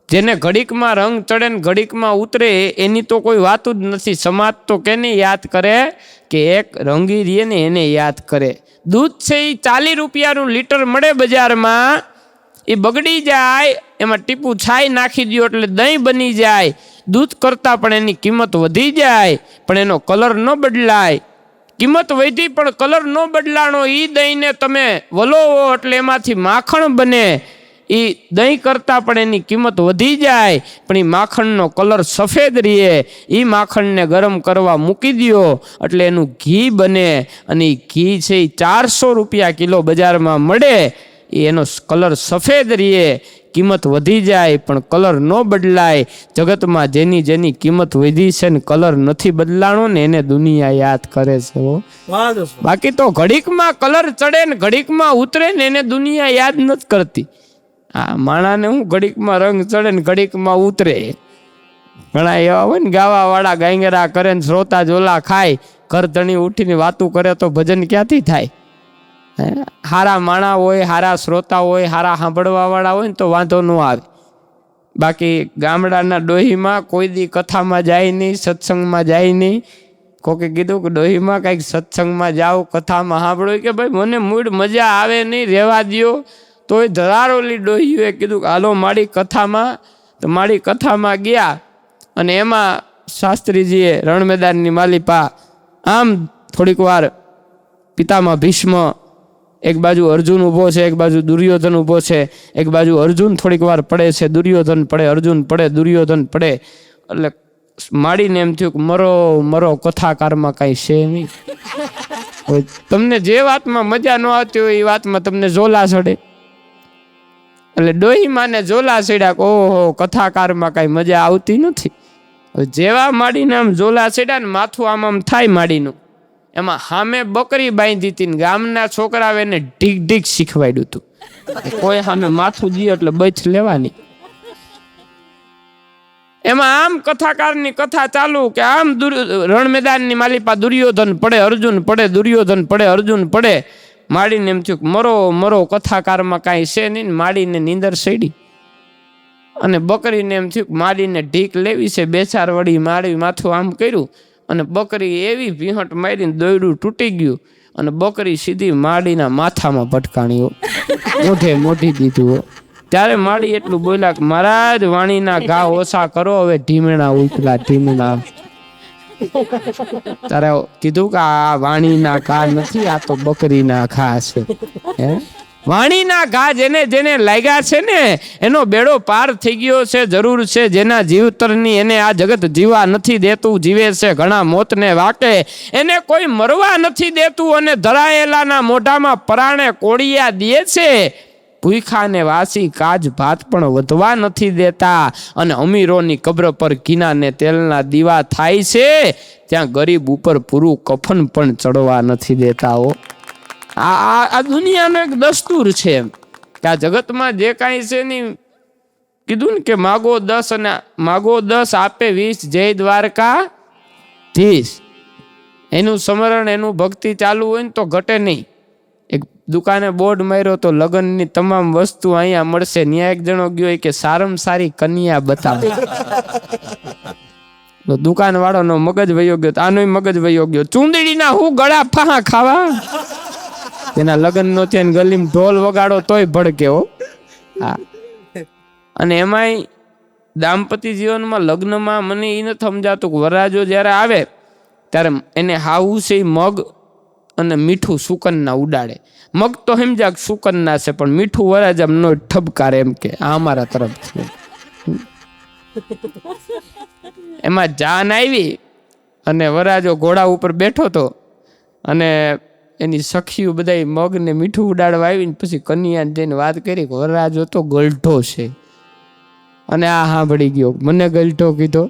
જેને ઘડીકમાં રંગ ચડે ને ઘડીકમાં ઉતરે એની તો કોઈ વાત જ નથી. સમાજ તો કેને યાદ કરે કે એક રંગી રીએ ને એને યાદ કરે. દૂધ છે એ 40 રૂપિયાનું લીટર મળે બજારમાં, એ બગડી જાય, એમાં ટીપું છાઈ નાખી દો એટલે દહીં બની જાય. દૂધ કરતાં પણ એની કિંમત વધી જાય, પણ એનો કલર ન બદલાય. કિંમત વધી પણ કલર ન બદલાણો. એ દહીંને તમે વલોવો એટલે એમાંથી માખણ બને. એ દહીં કરતાં પણ એની કિંમત વધી જાય, પણ એ માખણનો કલર સફેદ રહે. એ માખણને ગરમ કરવા મૂકી દો એટલે એનું ઘી બને, અને એ ઘી છે એ 400 રૂપિયા કિલો બજારમાં મળે. એનો કલર સફેદ રહે, કિંમત વધી જાય પણ કલર ન બદલાય. જગતમાં જેની જેની કિંમત વધી છે ને કલર નથી બદલાણો ને એને દુનિયા યાદ કરે છે. બાકી તો ઘડીકમાં કલર ચડે ને ઘડીકમાં ઉતરે ને એને દુનિયા યાદ નથી કરતી. આ માણાને હું ઘડીકમાં રંગ ચડે ને ઘડીકમાં ઉતરે. ઘણા એવા હોય ને ગાવા વાળા ગાંગરા કરે ને શ્રોતા જોલા ખાય, ઘર ધણી ઉઠીને વાતું કરે તો ભજન ક્યાંથી થાય? હારા માણા હોય, હારા શ્રોતા હોય, હારા સાંભળવા વાળા હોય ને તો વાંધો ન આવે. બાકી ગામડાના ડોહીમાં કોઈ દી કથામાં જાય નહીં, સત્સંગમાં જાય નહીં. કોકે કીધું કે ડોહીમાં કંઈક સત્સંગમાં જાઓ, કથામાં સાંભળો, કે ભાઈ મને મૂડ મજા આવે નહીં, રહેવા દ્યો. તોય ધરારોલી ડોહીઓએ કીધું કે હાલો મારી કથામાં. તો મારી કથામાં ગયા અને એમાં શાસ્ત્રીજીએ રણ મેદાનની માલિપા આમ થોડીક વાર પિતામાં ભીષ્મ, એક બાજુ અર્જુન ઊભો છે, એક બાજુ દુર્યોધન ઊભો છે. એક બાજુ અર્જુન થોડીક વાર પડે છે, દુર્યોધન પડે, અર્જુન પડે, દુર્યોધન પડે. એટલે માડીને એમ થયું કે મરો મરો, કથાકારમાં કાંઈ છે નહીં. તમને જે વાતમાં મજા ન આવતી હોય એ વાતમાં તમને ઝોલા ચડે. એટલે ડોહીમાને ઝોલા ચડ્યા કે ઓહો કથાકારમાં કાંઈ મજા આવતી નથી. જેવા માડીને આમ ઝોલા ચડ્યા ને માથું આમ આમ થાય માડીનું, એમાં સામે બકરી બાંધી હતી ને ગામના છોકરાઓ એને ઢીક ઢીક શીખવાડ્યું હતું. કોઈ સામે માથું દીએ એટલે બચ લેવાની. એમાં આમ કથાકારની કથા ચાલુ કે આમ રણ મેદાનની માલિપા દુર્યોધન પડે, અર્જુન પડે, દુર્યોધન પડે, અર્જુન પડે. માડીને એમ થયું કે મરો મરો, કથાકારમાં કાંઈ છે નહીં. માડીને નીંદર સડી અને બકરીને એમ થયું કે માડીને ઢીક લેવી છે. 2-4 વળી માડી માથું આમ કર્યું અને બકરી એવી ભીહટ મારીને દોયડું તૂટી ગયું અને બકરી સીધી માડીના માથામાં ભટકાણી, મોઢે મોઢી દીધું. ત્યારે માડી એટલું બોલ્યા કે મહારાજ વાણીના ઘા ઓછા કરો, હવે ઢીમણા ઉતરા ઢીમણા. તારે કીધું કે આ વાણીના ઘા નથી, આ તો બકરીના ઘા છે. વાણીના ઘા જેને જેને લાગ્યા છે ને એનો બેડો પાર થઈ ગયો છે. જરૂર છે જેના જીવતરની એને આ જગત જીવા નથી દેતું, જીવે છે ઘણા મોતને વાકે, એને કોઈ મરવા નથી દેતું. અને ધરાયેલાના મોઢામાં પરાણે કોળિયા દે છે, ભૂખાને વાસી કાજ ભાત પણ વધવા નથી દેતા. અને અમીરોની કબ્ર પર ઘીના ને તેલના દીવા થાય છે, ત્યાં ગરીબ ઉપર પૂરું કફન પણ ચડવા નથી દેતા. આ દુનિયાનો એક દસ્તુર છે કે આ જગતમાં જે કાંઈ છે ને, કીધું ને કે માગો 10 અને માગો 10 આપે 20, જય દ્વારકાધીશ. એનું સ્મરણ, એનું ભક્તિ ચાલુ હોય ને તો ઘટે નહીં. એક દુકાને બોર્ડ માર્યો તો લગ્નની તમામ વસ્તુ અહીંયા મળશે. ન્યા એક જણો ગયો કે સારામાં સારી કન્યા બતાવે. તો દુકાન વાળાનો મગજ વયો ગયો, આનો મગજ વયો ગયો. ચૂંદડીના હું ગળા ફાહા ખાવા, એના લગ્ન નો ત્યાં ગલીમાં ઢોલ વગાડો તોય ભડકે. હા, અને એમાંય દાંપત્ય જીવનમાં લગ્નમાં મને એ નથી સમજાતું કે વરરાજો જ્યારે આવે ત્યારે એને હાવું છે મગ અને મીઠું સુકનના ઉડાડે. મગ તો સમજા સુકનના છે પણ મીઠું વરરાજા નો ઠબકારે, એમ કે આ અમારા તરફથી. એમાં જાન આવી અને વરરાજો ઘોડા ઉપર બેઠો તો અને એની સખીઓ બધા મગ ને મીઠું ઉડાડવા આવીને પછી કન્યાને જઈને વાત કરી કે વરરાજો તો ગલઠો છે. અને આ સાંભળી ગયો, મને ગલઠો કીધો.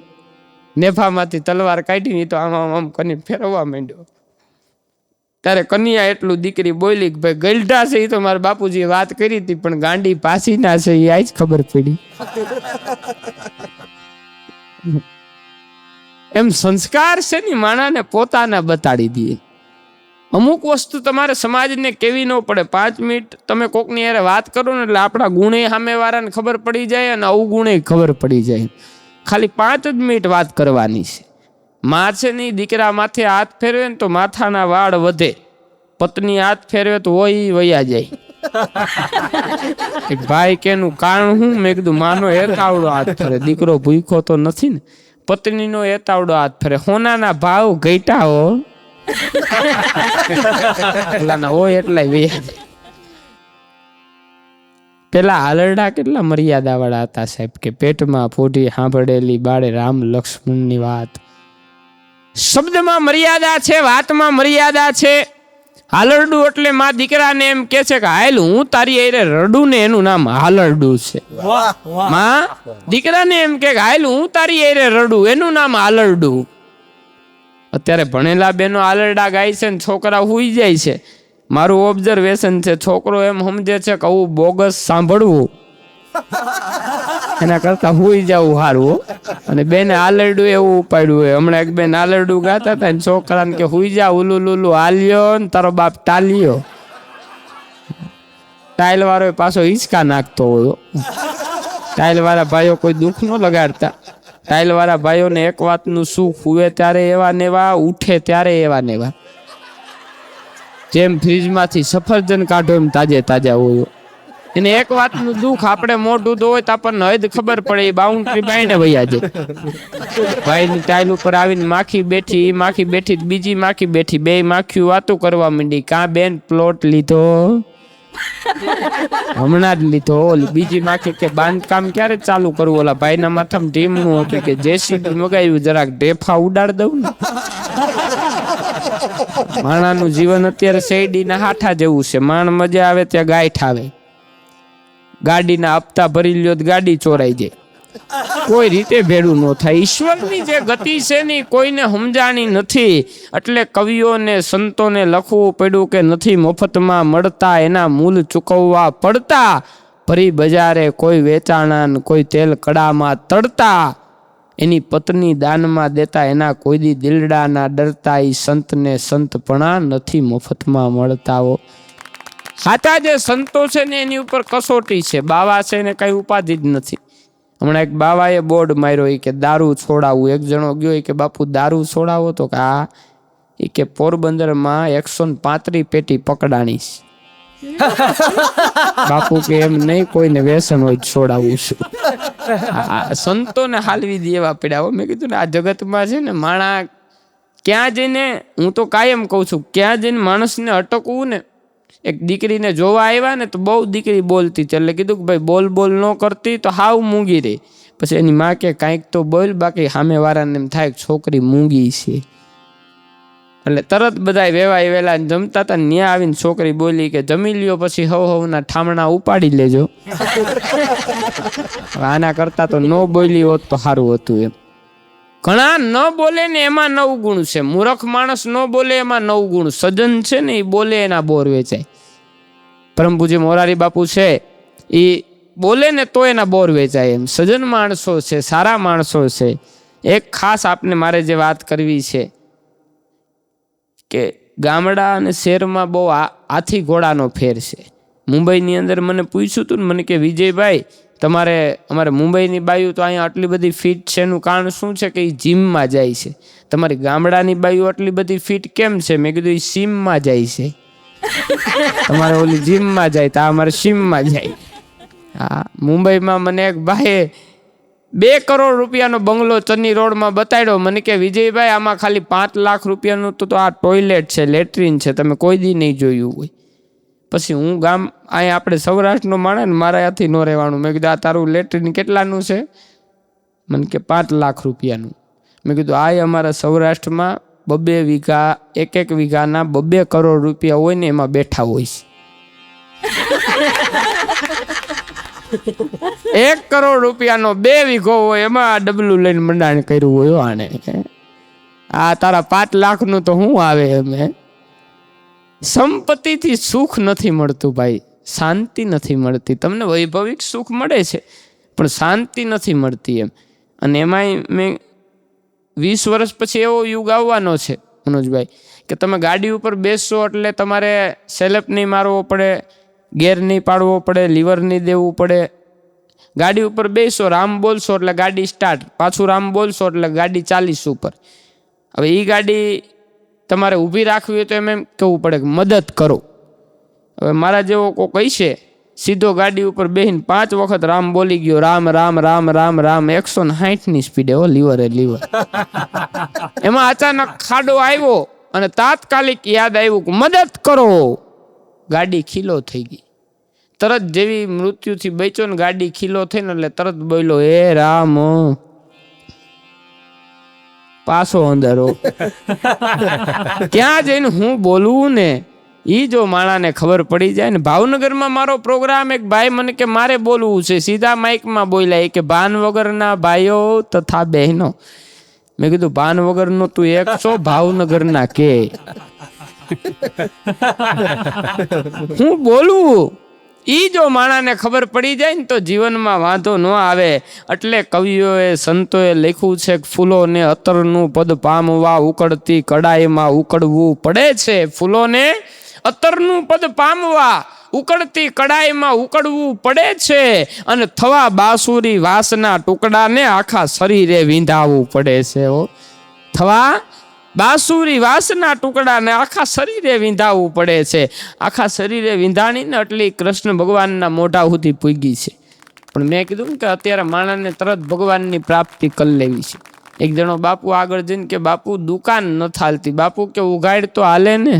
નેફામાંથી તલવાર કાઢીને તો આમ આમ કરીને ફેરવવા માંડ્યો. ત્યારે કન્યા એટલું દીકરી બોલી કે ભાઈ ગલઠા છે એ તો મારા બાપુજીએ વાત કરી હતી, પણ ગાંડી પાછી ના છે એ આજ ખબર પડી. એમ સંસ્કાર છે ને માણાને પોતાના બતાડી દે. અમુક વસ્તુ તમારે સમાજને કેવી ન પડે. 5 મિનિટ તમે કોકની યારે વાત કરો ને એટલે આપણા ગુણે સામેવાળાને ખબર પડી જાય અને અવગુણે ખબર પડી જાય. ખાલી 5 જ મિનિટ વાત કરવાની છે. માં છે ને દીકરા માથે હાથ ફેરવે ને તો માથાના વાળ વધે, પત્ની હાથ ફેરવે તો હોય વયા જાય. ભાઈ કેનું કારણ હું? મેં કીધું માનો એતાવડો હાથ ફરે, દીકરો ભૂખો તો નથી ને. પત્નીનો એતાવડો હાથ ફરે, હોનાના ભાવ ઘટ્યા હો. એટલાના હોય એટલાય વ્યાજ. પેલા હાલરડા કેટલા મર્યાદા વાળા હતા સાહેબ, કે પેટમાં પોઢી સાંભળેલી બાળે રામ લક્ષ્મણની વાત. શબ્દમાં મર્યાદા છે, વાતમાં મર્યાદા છે. હાલરડું એટલે માં દીકરાને એમ કે છે કે હાલ હું તારી અરે રડું ને એનું નામ હાલરડું છે. માં દીકરાને એમ કે હાલ હું તારી અરે રડું એનું નામ હાલરડું. અત્યારે ભણેલા બેનો હાલરડા ગાય છે ને છોકરા હુઈ જાય છે. મારું ઓબ્ઝર્વેશન છે, છોકરો એમ સમજે છે કે આવું બોગસ સાંભળવું એના કરતા હુઈ જવું સારું. અને બેને હાલરડું એવું ઉપાડ્યું હોય. હમણાં એક બેન હાલરડું ગાતા હતા ને છોકરાને કે હુઈ જા, ઉલું લુલું હાલ્યો ને તારો બાપ ટાલ્યો. ટાઇલ વાળો પાછો હિંચકા નાખતો હોય. ટાઇલ વાળા ભાઈઓ કોઈ દુઃખ ન લગાડતા. ટાઇલ વાળા ભાઈઓને એક વાતનું સુખ, હુએ ત્યારે એવા નેવા, ઉઠે ત્યારે એવા નેવા. જેમ ફ્રીજમાંથી સફરજન કાઢો એમ તાજે તાજા હોય. એને એક વાતનું દુઃખ, આપણે મોઢું તો હોય તો આપણને હદ ખબર પડે, એ બાઉન્ડ્રી બાઈને વૈયા જાય. ભાઈની ટાઈલ ઉપર આવીને માખી બેઠી, એ માખી બેઠી, બીજી માખી બેઠી, બે માખીઓ વાતું કરવા માંડી. કાં બેન પ્લોટ લીધો? હમણાં જ લીધો. ઓલી બીજી માખી કે બાંધકામ ક્યારે ચાલુ કરવું? ઓલા ભાઈના માથામાં ઢીમનું હતું કે જેસીબી મગાવ્યું, જરાક ઢેફા ઉડાડ દઉં ને. માણાનું જીવન અત્યારે શેરડીના હાઠા જેવું છે. માણ મજા આવે ત્યાં ગાંઠ આવે. ગાડીના હપ્તા ભરી લ્યો તો ગાડી ચોરાઈ જાય. કોઈ રીતે ભેડું ન થાય. ઈશ્વરની જે ગતિ છે ને કોઈને સમજાણી નથી. એટલે કવિઓને સંતોને લખવું પડ્યું કે નથી મફતમાં મળતા, એના મૂલ ચૂકવવા પડતા. ભરી બજારે કોઈ વેચાણા, કોઈ તેલ કડામાં તળતા. એની પત્ની દાનમાં દેતા, એના કોઈ દી દિલડા ના ડરતા. ઈ સંતને સંતપણા નથી મફતમાં મળતાઓ. સાચા જે સંતો છે ને એની ઉપર કસોટી છે. બાવા છે ને કઈ ઉપાધિ જ નથી. હમણાં એક બાવાએ બોર્ડ માર્યો કે દારૂ છોડાવવું. એક જણો ગયો કે બાપુ દારૂ છોડાવો? તો કે હા. એ કે પોરબંદરમાં 135 પેટી પકડાણી છે. બાપુ કે એમ નહીં, કોઈને વ્યસન હોય છોડાવું છું. સંતોને હાલવી દેવા પડ્યા. મેં કીધું ને આ જગતમાં છે ને માણા ક્યાં જઈને, હું તો કાયમ કહું છું, ક્યાં જઈને માણસને અટકવું ને. એક દીકરીને જોવા આવ્યા ને તો બહુ દીકરી બોલતી છે. એટલે કીધું કે ભાઈ બોલ બોલ ન કરતી તો હાવ મૂંગી રહી. પછી એની માં કે કાંઈક તો બોલ, બાકી સામે વાળાને એમ થાય છોકરી મૂંગી છે. એટલે તરત બધા વેવાય વેલા જમતા હતા. ન્યા આવીને છોકરી બોલી કે જમી લ્યો, પછી હવના ઠામણા ઉપાડી લેજો. આના કરતા તો ન બોલી હોત તો સારું હતું એમ. ઘણા ન બોલે ને એમાં 9 ગુણ છે. મૂર્ખ માણસ ન બોલે એમાં 9 ગુણ. સજ્જન છે ને એ બોલે એના બોર વેચાય. પરમ પૂજ્ય મોરારી બાપુ છે એ બોલે ને તો એના બોર વેચાય એમ. સજ્જન માણસો છે, સારા માણસો છે. એક ખાસ આપને મારે જે વાત કરવી છે કે ગામડા અને શહેરમાં બહુ હાથી ઘોડાનો ફેર છે. મુંબઈની અંદર મને પૂછ્યું હતું ને, મને કે વિજયભાઈ અમારે મુંબઈની બાયુ તો અહીંયા આટલી બધી ફિટ છે, એનું કારણ શું છે? કે એ જીમમાં જાય છે. તમારી ગામડાની બાયુ આટલી બધી ફિટ કેમ છે? મેં કીધું એ સીમમાં જાય છે. તમારે ઓલી જીમમાં જાય તો અમારે સીમમાં જાય. હા, મુંબઈમાં મને એક ભાઈએ 2 કરોડ રૂપિયાનો બંગલો ચન્ની રોડમાં બતાડ્યો. મને કે વિજયભાઈ આમાં ખાલી 5 લાખ રૂપિયાનું તો આ ટોયલેટ છે, લેટ્રિન છે, તમે કોઈ દી નહીં જોયું હોય. પછી હું અહીંયા આપણે સૌરાષ્ટ્રનો માણે ને મારા હાથી ન રહેવાનું. મેં કીધું આ તારું લેટ્રિન કેટલાનું છે? મને કે 5 લાખ રૂપિયાનું. મેં કીધું આ અમારા સૌરાષ્ટ્રમાં 2 વીઘા, 1 વીઘાના 2 કરોડ રૂપિયા હોય ને એમાં બેઠા હોય છે. 1 કરોડ રૂપિયાનો 2 વીઘો હોય એમાં ડબલું લઈને મંડાણ કર્યું હોય આને. આ તારા 5 લાખનું તો શું આવે એમ? સંપત્તિથી સુખ નથી મળતું ભાઈ, શાંતિ નથી મળતી. તમને વૈભવિક સુખ મળે છે પણ શાંતિ નથી મળતી એમ. અને એમાંય મેં 20 વર્ષ પછી એવો યુગ આવવાનો છે મનોજભાઈ કે તમે ગાડી ઉપર બેસશો એટલે તમારે સેલેપ નહીં મારવો પડે, ગેર નહીં પાડવો પડે, લીવર નહીં દેવું પડે. ગાડી ઉપર બેસો, રામ બોલશો એટલે ગાડી સ્ટાર્ટ, પાછું રામ બોલશો એટલે ગાડી 40 ઉપર. હવે એ ગાડી તમારે ઊભી રાખવી હોય તો એમ કહેવું પડે કે મદદ કરો. હવે મારા જેવો કોઈ કહીશે સીધો ગાડી ઉપર બેહીને 5 વખત રામ બોલી ગયો, રામ રામ રામ રામ રામ, 160 સ્પીડે, હો, લીવરે લીવર. એમાં અચાનક ખાડો આવ્યો અને તાત્કાલિક યાદ આવ્યું કે મદદ કરો. ગાડી ખીલો થઈ ગઈ. તરત જેવી મૃત્યુથી બચ્યો ને ગાડી ખીલો થઈને એટલે તરત બોલ્યો, હે રામ, પાછો અંદર. ક્યાં જઈને હું બોલવું ને ઈ જો માણાને ખબર પડી જાય ને. ભાવનગરમાં મારો પ્રોગ્રામ, એક ભાઈ મને કે મારે બોલવું છે, સીધા માઇકમાં બોલ્યા કે ભાન વગરના ભાઈઓ તથા બહેનો. મેં કીધું ભાન વગરનો તું એક છો, ભાવનગરના કે હું બોલવું. ઈ જો માણાને ખબર પડી જાય ને તો જીવનમાં વાંધો ન આવે. એટલે કવિઓએ સંતોએ લખ્યું છે કે ફૂલોને અત્તરનું પદ પામવા ઉકળતી કડાઈમાં ઉકળવું પડે છે. ફૂલોને અત્તરનું પદ પામવા ઉકળતી કડાઈમાં ઉકળવું પડે છે, અને થવા બાસુરી વાસના ટુકડાને આખા શરીરે વીંધાવવું પડે છે. થવા બાસુરી વાસના ટુકડાને આખા શરીરે વીંધાવવું પડે છે. આખા શરીરે વીંધાણીને એટલી કૃષ્ણ ભગવાનના મોઢા સુધી પૂગી છે. પણ મેં કીધું કે અત્યારે માણસને તરત ભગવાનની પ્રાપ્તિ કરી લેવી છે. એક જણો બાપુ આગળ જઈને કે બાપુ દુકાન ન થાલતી. બાપુ કે ઉઘાડ તો હાલે ને,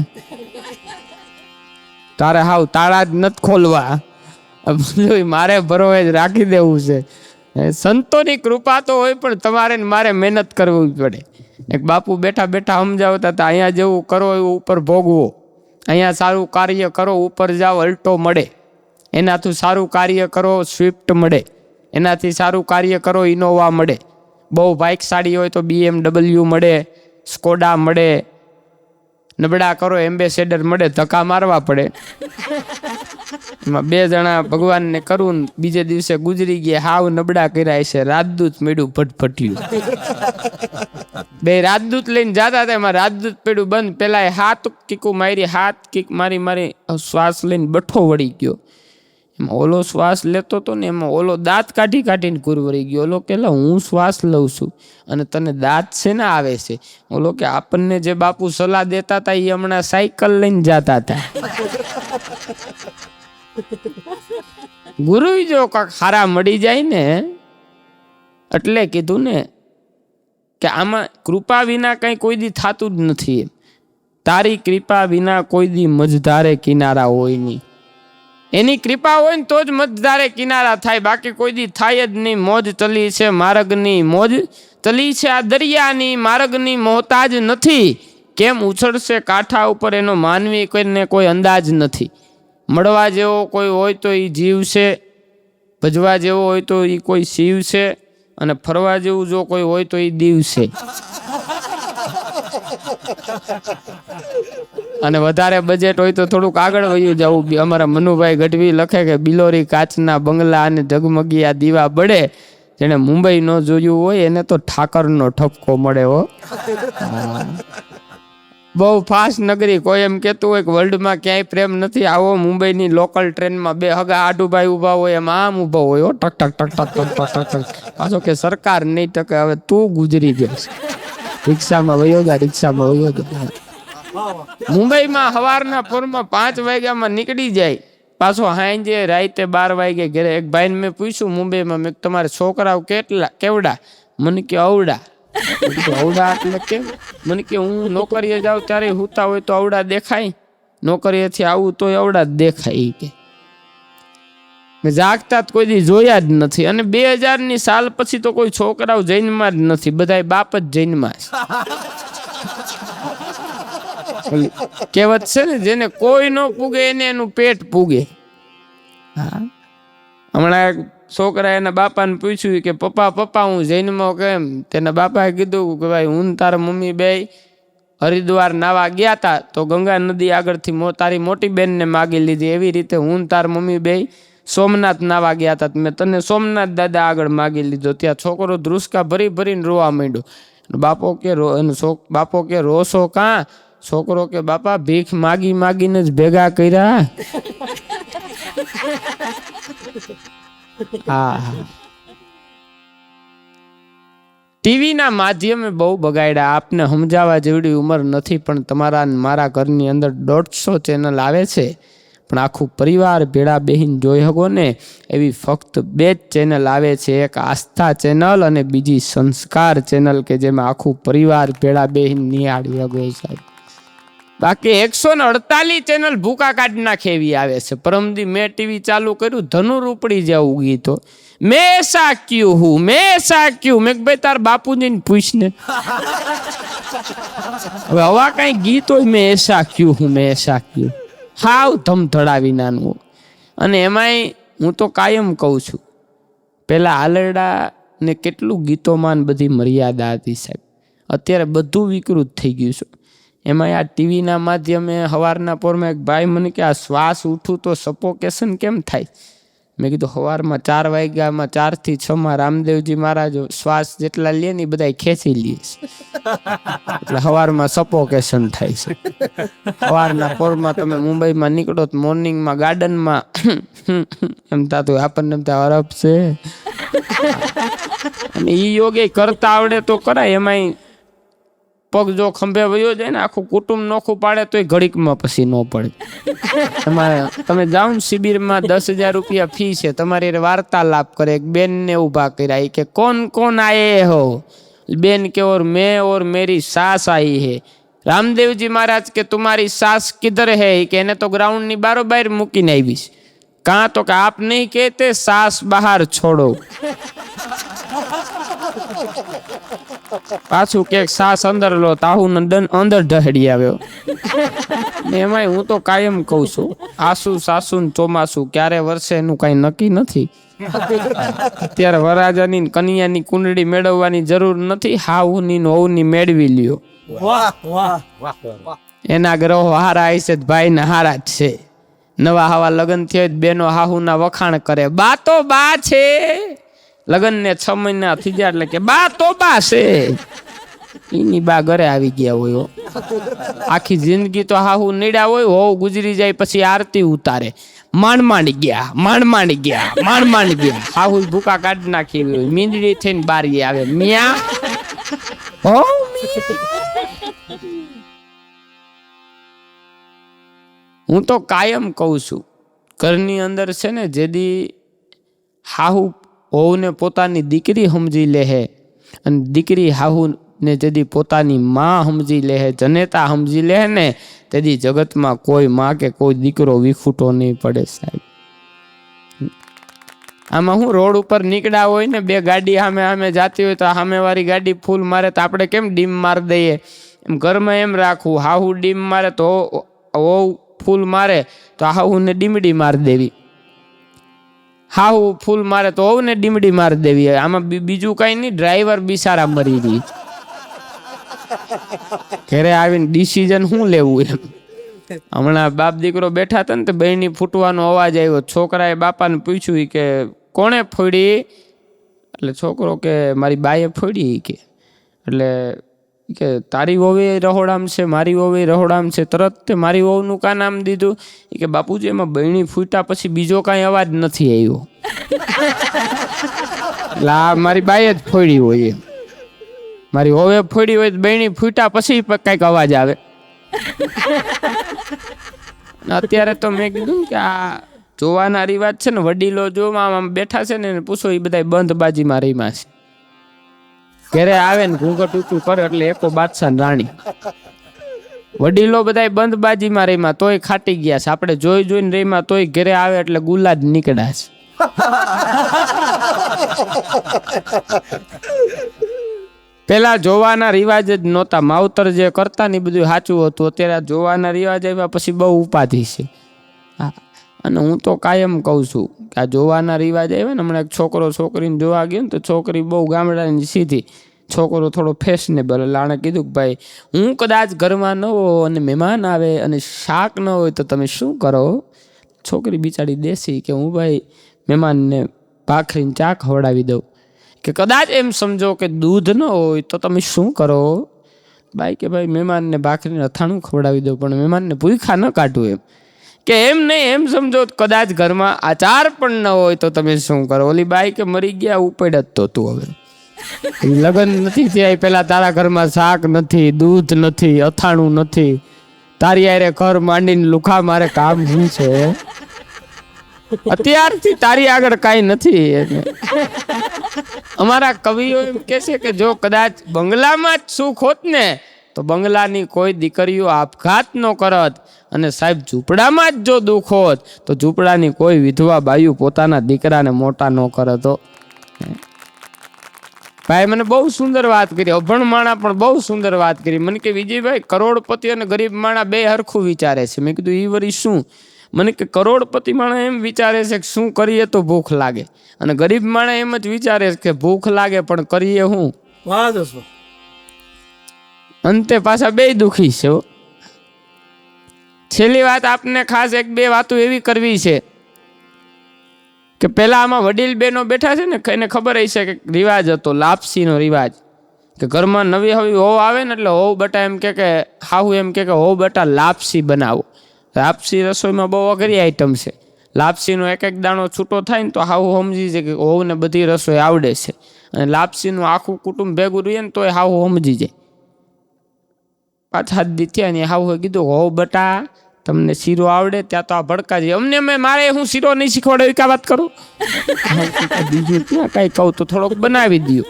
તારે હાવ તાળા જ નથી ખોલવા, મારે ભરોએ જ રાખી દેવું છે. સંતોની કૃપા તો હોય પણ તમારે મારે મહેનત કરવી પડે. એક બાપુ બેઠા બેઠા સમજાવતા હતા, અહીંયા જેવું કરો એવું ઉપર ભોગવો, અહીંયા સારું કાર્ય કરો ઉપર જાઓ અલ્ટો મળે, એનાથી સારું કાર્ય કરો સ્વિફ્ટ મળે, એનાથી સારું કાર્ય કરો ઇનોવા મળે, બહુ ભાઈકશાળી હોય તો BMW મળે, સ્કોડા મળે, નબળા કરો એમ્બેસેડર મળે, ધક્કા મારવા પડે. એમાં 2 જણા ભગવાનને કરું, બીજે દિવસે ગુજરી ગયા, હાવ નબળા કર્યા છે. રાજદૂત મેળ્યું ફટફટ્યું. 2 રાજદૂત લઈને જતા હતા, એમાં રાજદૂત પેડું બંધ. પેલા 7 કીકુ મારી, 7 કીક મારી શ્વાસ લઈને બઠો વળી ગયો. એમાં ઓલો શ્વાસ લેતો હતો ને, એમાં ઓલો દાંત કાઢીને કુર વળી ગયો. ઓલો કે હું શ્વાસ લઉં છું અને તને દાંત છે ને આવે છે. ઓલો કે આપણને જે બાપુ સલાહ દેતા હતા એ હમણાં સાયકલ લઈને જતા હતા. ગુરુ જો કાંક હારા મળી જાય ને એટલે કીધું ને કે આમાં કૃપા વિના કંઈ કોઈ દી થતું જ નથી. તારી કૃપા વિના કોઈ દી મજધારે કિનારા હોય નહીં. એની કૃપા હોય ને તો જ મજધારે કિનારા થાય, બાકી કોઈ દી થાય જ નહીં. મોજ ચલી છે માર્ગની, મોજ ચલી છે આ દરિયાની, માર્ગની મોહતાજ નથી. કેમ ઉછળશે કાંઠા ઉપર એનો માનવી કોઈને કોઈ અંદાજ નથી. મળવા જેવો કોઈ હોય તો એ જીવ છે, ભજવા જેવો હોય તો એ કોઈ શિવ છે, અને ફરવા જેવું જો કોઈ હોય તો એ દીવ છે. અને વધારે બજેટ હોય તો થોડુંક આગળ વયું જવું. અમારા મનુભાઈ ગઢવી લખે કે બિલોરી કાચના બંગલા અને ઝગમગિયા દીવા બળે, જેને મુંબઈ ન જોયું હોય એને તો ઠાકરનો ઠપકો મળે. હો, બહુ ફાસ્ટ નગરી. કોઈ એમ કહેતું હોય કે વર્લ્ડમાં ક્યાંય પ્રેમ નથી, આવો મુંબઈની લોકલ ટ્રેનમાં 2 હગા આડુભાઈ ઊભા હોય એમ આમ ઊભા હોય. ટક ટક ટક ટક ટક ટક ટક. પાછો કે સરકાર નહીં ટકે, હવે તું ગુજરી ગયો. રિક્ષામાં વયો જા, રિક્ષામાં વયો જા. મુંબઈમાં સવારના પોરમાં 5 વાગ્યામાં નીકળી જાય, પાછો હાંજે રાતે 12 વાગે ઘરે. એક ભાઈને મેં પૂછ્યું મુંબઈમાં, મેં તમારે છોકરાઓ કેવડા? મને કે અવડા. અવડા એટલે કેમ? મને કે હું નોકરીએ જાઉં ત્યારે હુતા હોય તો અવડા દેખાય, નોકરીએથી આવું તો અવડા જ દેખાય. કે જાગતા કોઈ દી જોયા જ નથી. અને 2000ની સાલ પછી તો કોઈ છોકરાઓ જૈનમાં જ નથી, બધા બાપ જ જૈનમાં છે. કહેવત છે ને, જેને કોઈ ન પૂગે એને એનું પેટ પૂગે. હા, હમણાં છોકરા એના બાપાને પૂછ્યું કે પપ્પા હું જૈનમાં કેમ? તેના બાપાએ કીધું કે ભાઈ હું તારા મમ્મી બે હરિદ્વાર નાવા ગયા હતા તો ગંગા નદી આગળથી તારી મોટી બેનને માગી લીધી. એવી રીતે હું તાર મમ્મી બે સોમનાથ નાવા ગયા હતા, મેં તને સોમનાથ દાદા આગળ માગી લીધો. ત્યાં છોકરો ધ્રુસકા ભરીને રોવા માંડ્યો. બાપો કે રોશો કાં? છોકરો કે બાપા ભીખ માગીને જ ભેગા કર્યા. હા, ટીવીના માધ્યમે બહુ બગાડ્યા. આપને સમજાવવા જેવડી ઉંમર નથી, પણ તમારા મારા ઘરની અંદર 150 ચેનલ આવે છે. પણ આખું પરિવાર ભેળા બેહીને જોઈ શકો ને એવી ફક્ત 2 જ ચેનલ આવે છે, એક આસ્થા ચેનલ અને બીજી સંસ્કાર ચેનલ, કે જેમાં આખું પરિવાર ભેળા બેહીને નિહાળી શકો સાહેબ. બાકી 148 ચેનલ ભૂકા કાઢી નાખે એવી આવે છે. પરમદી મેં ટીવી ચાલુ કર્યું, ધનુર ઉપડી જવું ગીતો, મેં એસા ક્યું હું, મેં એસા ક્યું. મેં ભાઈ તાર બાપુજીને પૂછને. હવે હવા કઈ ગીત હોય, મેં એસા ક્યું હું, મેં એસા ક્યું, હાવ ધમધડાવી નાનું. અને એમાંય હું તો કાયમ કહું છું, પેલા આલરડા ને કેટલું ગીતોમાં બધી મર્યાદા હતી સાહેબ. અત્યારે બધું વિકૃત થઈ ગયું છે. એમાં આ ટીવીના માધ્યમે સવારના પોરમાં એક ભાઈ મને કે આ શ્વાસ ઉઠું તો સફોકેશન કેમ થાય? મેં કીધું સવારમાં 4 વાગ્યામાં 4 થી 6 રામદેવજી મહારાજ શ્વાસ જેટલા લે ને બધા ખેંચી લે છે, એટલે સવારમાં સફોકેશન થાય છે. સવારના પોરમાં તમે મુંબઈમાં નીકળો તો મોર્નિંગમાં ગાર્ડનમાં એમ થતું આપણને એમ ત્યાં અરબ છે. અને એ યોગે કરતા આવડે તો કરાય. એમાંય પગ જો ખંભે વયો જાય ને આખું કુટુંબ નોખું પાડે તોય ઘડીકમાં પછી ન પડે. તમારે તમે જાઓ ને શિબિરમાં 10,000 રૂપિયા ફી છે, તમારી વાર્તાલાપ કરે. એક બેન ને ઉભા કર્યા કે કોણ કોણ આયે હો? બેન કે और मैं और मेरी सास आई है. रामदेव जी महाराज के तुम्हारी सास किधर है? कि એને તો ગ્રાઉન્ડ ની બારોબાર મૂકીને આવી છે. કાં તો કે આપ નહીં કહેતે સાસ બહાર છોડો. પાછું કે સાસ અંદર લો, તાહુ અંદર ઢહડી આવ્યો. એમાંય હું તો કાયમ કહું છું, આસુ સાસુ ને ચોમાસું ક્યારે વરસે એનું કઈ નક્કી નથી. અત્યારે વરાજાની કન્યાની કુંડળી મેળવવાની જરૂર નથી, હાહુની ને વહુની મેળવી લ્યો. એના ગ્રહો હારા હશે, ભાઈ ને હારા જ છે. નવા હવા લગ્ન થયા બેનો હાહુના વખાણ કરે, બા તો બા છે. લગ્ન ને 6 મહિના થઈ ગયા એટલે કે બા તો બા છે. એની બા ઘરે આવી ગયા હોય. આખી જિંદગી તો હાહુ નીડા હોય, હોવ ગુજરી જાય પછી આરતી ઉતારે, માંડ ગયા, માંડ ગયા, માંડ ગયા. હાહુ ભૂકા કાઢી નાખી હોય, મીંદડી થઈને બારી આવે, મિયા હો હું તો કાયમ કહું છું, ઘરની અંદર છે ને જેદી હાહુ હોવને પોતાની દીકરી સમજી લે હે, અને દીકરી હાહુ ને જેદી પોતાની માં સમજી લે હે, જનેતા સમજી લે ને, તેદી જગતમાં કોઈ માં કે કોઈ દીકરો વિખૂટો નહીં પડે સાહેબ. આમાં હું રોડ ઉપર નીકળ્યા હોય ને, 2 ગાડી સામે જાતી હોય તો સામેવાળી ગાડી ફૂલ મારે તો આપણે કેમ ડીમ મારી દઈએ, એમ ઘરમાં એમ રાખવું. હાહુ ડીમ મારે તો હોવ ફૂલ મારે તો હાહુને ડીમડી મારી દેવી, હાહુ ફૂલ મારે તો હોવ ને ડીમડી મારી દેવી. આમાં બીજું કઈ નહીં, ડ્રાઈવર બિચારા મરી ગઈ. ઘરે આવીને ડિસિઝન શું લેવું એમ. હમણાં બાપ દીકરો બેઠા હતા ને તો બહેની ફૂટવાનો અવાજ આવ્યો. છોકરાએ બાપાને પૂછ્યું કે કોણે ફોડી? એટલે છોકરો કે મારી બાએ ફોડી. કે એટલે કે તારી વહુએ રહોડામ છે, મારી વહુએ રહોડામ છે. તરત તે મારી વહુનું કા નામ દીધું? કે બાપુજી એમાં બહેણી ફૂટ્યા પછી બીજો કાંઈ અવાજ નથી આવ્યો. એટલે આ મારી બાએ જ ફોડી હોય એમ. મારી વહુએ ફોડી હોય બહેણી ફૂટ્યા પછી કંઈક અવાજ આવે. અત્યારે તો મેં કીધું કે આ જોવાના રિવાજ છે ને, વડીલો જો આમ બેઠા છે ને પૂછો, એ બધા બંધબાજીમાં રહીમાં છે. ઘરે આવે ને ઘૂંઘટ ઊંચું કરે એટલે એકો બાદશાહ રાણી. વડીલો બધા બંધબાજીમાં રહીમાં તોય ખાટી ગયા છે. આપણે જોઈ જોઈને રહીમાં તોય ઘરે આવે એટલે ગુલાદ નીકળ્યા છે. પેલા જોવાના રિવાજ જ નહોતા, માવતર જે કરતા ને બધું સાચું હતું. અત્યારે જોવાના રિવાજ આવ્યા પછી બહુ ઉપાધિ છે. અને હું તો કાયમ કહું છું કે આ જોવાના રિવાજ આવ્યા ને, હમણાં એક છોકરો છોકરીને જોવા ગયો ને તો છોકરી બહુ ગામડાની સીધી, છોકરો થોડો ફેશનેબલ. એટલે આણે કીધું કે ભાઈ હું કદાચ ઘરમાં ન હો અને મહેમાન આવે અને શાક ન હોય તો તમે શું કરો? છોકરી બિચારી દેશી કે હું ભાઈ મહેમાનને ભાખરીને ચા ખવડાવી દઉં. કે કદાચ એમ સમજો કે દૂધ ન હોય તો તમે શું કરો? બાઈ કે ભાઈ મહેમાનને ભાખરીને અથાણું ખવડાવી દઉં, પણ મહેમાનને ભૂખા ન કાઢવું. એમ કે એમ નહીં, એમ સમજો કદાચ ઘરમાં આચાર પણ ન હોય તો તમે શું કરો? ઓલી બાઈ કે મરી ગયા ઉપડ જ તો તું હવે લગ્ન નથી થયા પેલા તારા ઘરમાં શાક નથી, દૂધ નથી, અથાણું નથી, તારી હારે ઘર માંડીને લુખા મારે કામ શું છે અત્યારથી તારી આગળ કાંઈ નથી અમારા કવિઓ એમ કે છે કે જો કદાચ બંગલામાં જ સુખ હોત ને તો બંગલાની કોઈ દીકરીઓ આપઘાત ન કરત, અને સાહેબ ઝૂંપડામાં જ જો દુઃખ હોત તો ઝૂંપડાની કોઈ વિધવા બાયુ પોતાના દીકરાને મોટા ન કરતો. ભાઈ મને બહુ સુંદર વાત કરી, અભણ માણા પણ બહુ સુંદર વાત કરી. મને કે વિજયભાઈ કરોડપતિ અને ગરીબ માણા બે હરખું વિચારે છે. મેં કીધું ઈ વરી શું? મને કે કરોડપતિ માણા એમ વિચારે છે કે શું કરીએ તો ભૂખ લાગે, અને ગરીબ માણા એમ જ વિચારે છે કે ભૂખ લાગે પણ કરીએ હું. વાહ દોસ્તો, અંતે પાછા બે દુખી છે. છેલ્લી વાત આપને ખાસ એક બે વાતો એવી કરવી છે કે પેલા આમાં વડીલ બહેનો બેઠા છે ને, એને ખબર હશે કે રિવાજ હતો લાપસીનો રિવાજ, કે ઘરમાં નવી હવે હોવ આવે ને એટલે હોવ બટા એમ કે હાહુ એમ કે હોવ બટા લાપસી બનાવો. લાપસી રસોઈમાં બહુ અઘરી આઈટમ છે. લાપસીનો એક એક દાણો છૂટો થાય ને તો હાહુ સમજી જાય કે હોવને બધી રસોઈ આવડે છે, અને લાપસીનું આખું કુટુંબ ભેગું રહીએ ને તો એ હાહુ સમજી જાય. પાછા હાથ દીધ્યા ને હાહુએ કીધું હોવ બટા તમને શીરો આવડે? ત્યાં તો આ ભડકા છે અમને, મારે હું શીરો નહીં શીખવાડે કા વાત કરું? બીજું ત્યાં કાંઈ કહું તો થોડોક બનાવી દઉં.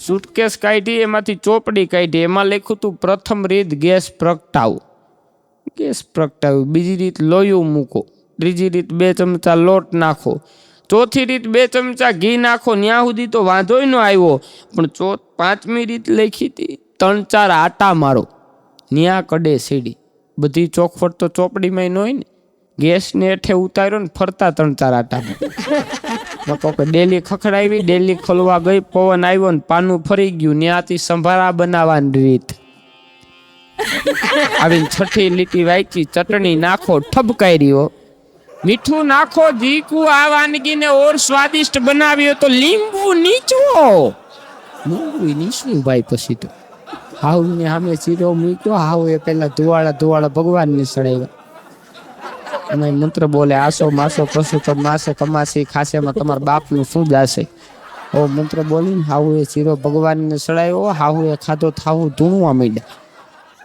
સુટકેસ કાઢી, એમાંથી ચોપડી કાઢી, એમાં લખ્યું હતું પ્રથમ રીત ગેસ પ્રગટાવો. ગેસ પ્રગટાવ્યું. બીજી રીત લોયું મૂકો. ત્રીજી રીત 2 ચમચા લોટ નાખો. ચોથી રીત 2 ચમચા ઘી નાખો. ત્યાં સુધી તો વાંધોય ન આવ્યો, પણ 5મી રીત લખી હતી 3-4 આટા મારો. ન્યા કડે સીડી. બધી ચોખવટ તો ચોપડીમાં ન હોય ને. ગેસને હેઠે ઉતાર્યો ને ફરતા 3-4 આટા કે ડેલી ખખડાવી, ડેલી ખોલવા ગઈ, પવન આવ્યો ને પાનું ફરી ગયું. ત્યાંથી સંભારા બનાવવાની રીત આવીને 6ઠી લીટી વાંચી. ચટણી નાખો, ઠપકાઈ રહ્યો. મીઠું નાખો, જીકું આ વાનગીને ઓર સ્વાદિષ્ટ બનાવ્યો તો લીંબુ નીચવો. લીંબુ નીચવું ભાઈ. પછી તો હાવ ને સામે શીરો મૂક્યો. હાવ એ પેલા ધુવાળા ભગવાનને ચડાવ્યા. એમાં મંત્ર બોલે આસો માસો પશુ તો માસે કમાસી ખાસેમાં તમારા બાપનું શું જાશે. ઓ મંત્ર બોલીને હાવ એ શીરો ભગવાનને ચડાવ્યો. હાવ એ ખાધો થાવું ધૂણવા માંડ્યા.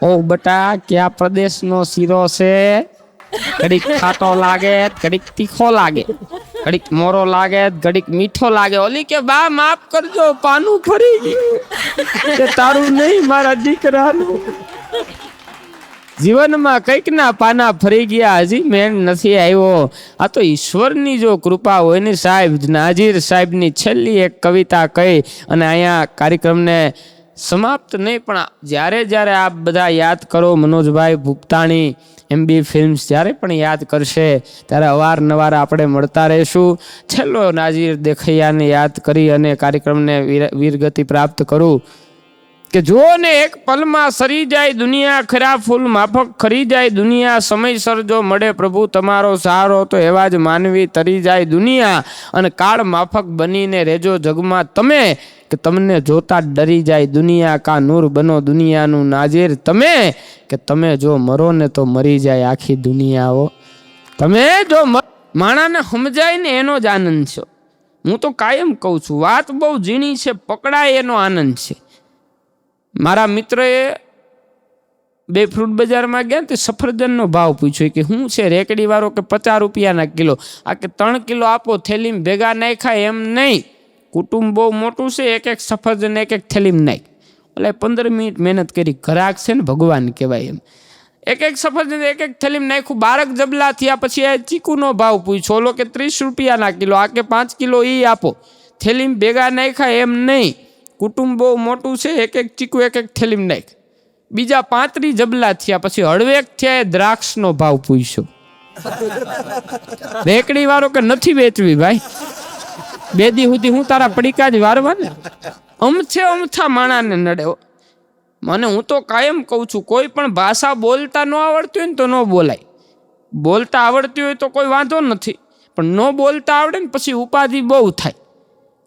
ઓ બટા કયા પ્રદેશનો શીરો છે? ઘડીક ખાટો લાગે, ઘડીક તીખો લાગે, ઘડીક મોરો લાગે, ઘડીક મીઠો લાગે. ઓલી કે બા માફ કરજો પાનું ફરી ગયું. તારું નહીં મારા દીકરાનું. જીવનમાં કંઈક ના પાના ફરી ગયા, હજી મેળ નથી આવ્યો. આ તો ઈશ્વરની જો કૃપા હોય ને સાહેબ. નાજીર સાહેબની છેલ્લી એક કવિતા કહી અને અહીંયા કાર્યક્રમને સમાપ્ત નહીં, પણ જ્યારે આપ બધા યાદ કરો, મનોજભાઈ ભૂપતાણી MB ફિલ્મ્સ જ્યારે પણ યાદ કરશે ત્યારે અવારનવાર આપણે મળતા રહીશું. છેલ્લો નાજીર દેખૈયાને યાદ કરી અને કાર્યક્રમને વીરગતિ પ્રાપ્ત કરું કે જો ને એક પલમાં સરી જાય દુનિયા, ખરા ફૂલ માફક ખરી જાય દુનિયા. સમયસર જો મળે પ્રભુ તમારો સહારો તો એવા જ માનવી તરી જાય દુનિયા. અને કાળ માફક બનીને રેજો જગમાં તમે, કે તમને જોતા ડરી જાય દુનિયા. કા નૂર બનો દુનિયાનું નાજીર તમે, કે તમે જો મરો ને તો મરી જાય આખી દુનિયાઓ. તમે જો માણાને સમજાય ને એનો જ આનંદ છે. હું તો કાયમ કહું છું, વાત બહુ ઝીણી છે, પકડાય એનો આનંદ છે. મારા મિત્રએ 2 ફ્રૂટ બજારમાં ગયા તે સફરજનનો ભાવ પૂછ્યો કે શું છે રેકડી વાળો? કે 50 રૂપિયાના કિલો. આ કે 3 કિલો આપો, થેલીમાં ભેગા નાખ્યા. એમ નહીં, કુટુંબ બહુ મોટું છે, એક સફરજન એક થેલીમાં નાખ. એટલે 15 મિનિટ મહેનત કરી. ઘરાક છે ને ભગવાન કહેવાય એમ. એક સફરજન એક થેલીમાં નાખ્યું. 12 જબલા થયા. પછી આ ચીકુનો ભાવ પૂછ્યો. ઓલો કે 30 રૂપિયાના કિલો. આ કે 5 કિલો ઈ આપો, થેલીમાં ભેગા નાખ્યા. એમ નહીં, કુટુંબ બહુ મોટું છે, એક ચીકુ એક થેલીમાં નાખ. બીજા 35 જબલા થયા. પછી હળવેક થયા. દ્રાક્ષનો ભાવ પૂછ્યો. રેકડી વાળો કે નથી વેચવી ભાઈ, 2 દી સુધી હું તારા પડીકા જ વારવા ને. અમથા માણાને નડે. મને હું તો કાયમ કહું છું, કોઈ પણ ભાષા બોલતા ન આવડતી હોય ને તો ન બોલાય. બોલતા આવડતી હોય તો કોઈ વાંધો નથી, પણ ન બોલતા આવડે ને પછી ઉપાધિ બહુ થાય.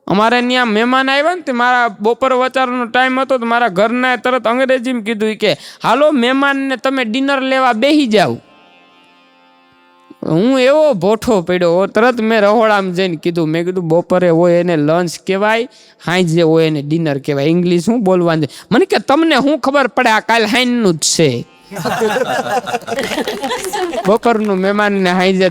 અમારે ત્યાં મહેમાન આવ્યા ને તે મારા બપોર વચારનો ટાઈમ હતો તો મારા ઘરના તરત અંગ્રેજીમાં કીધું કે હાલો મહેમાનને તમે ડિનર લેવા બેસી જાઓ. હું એવો ભોઠો પડ્યો. તરત મેં રહોડામાં જઈને કીધું, મેં કીધું બપોરે હોય એને લંચ કહેવાય, હાંજે હોય એને ડિનર કહેવાય. ઇંગ્લિશ શું બોલવાનું છે? મને કે તમને શું ખબર પડે, આ કાલ હાઈનનું જ છે. બપોરનું મહેમાનને હાઈજે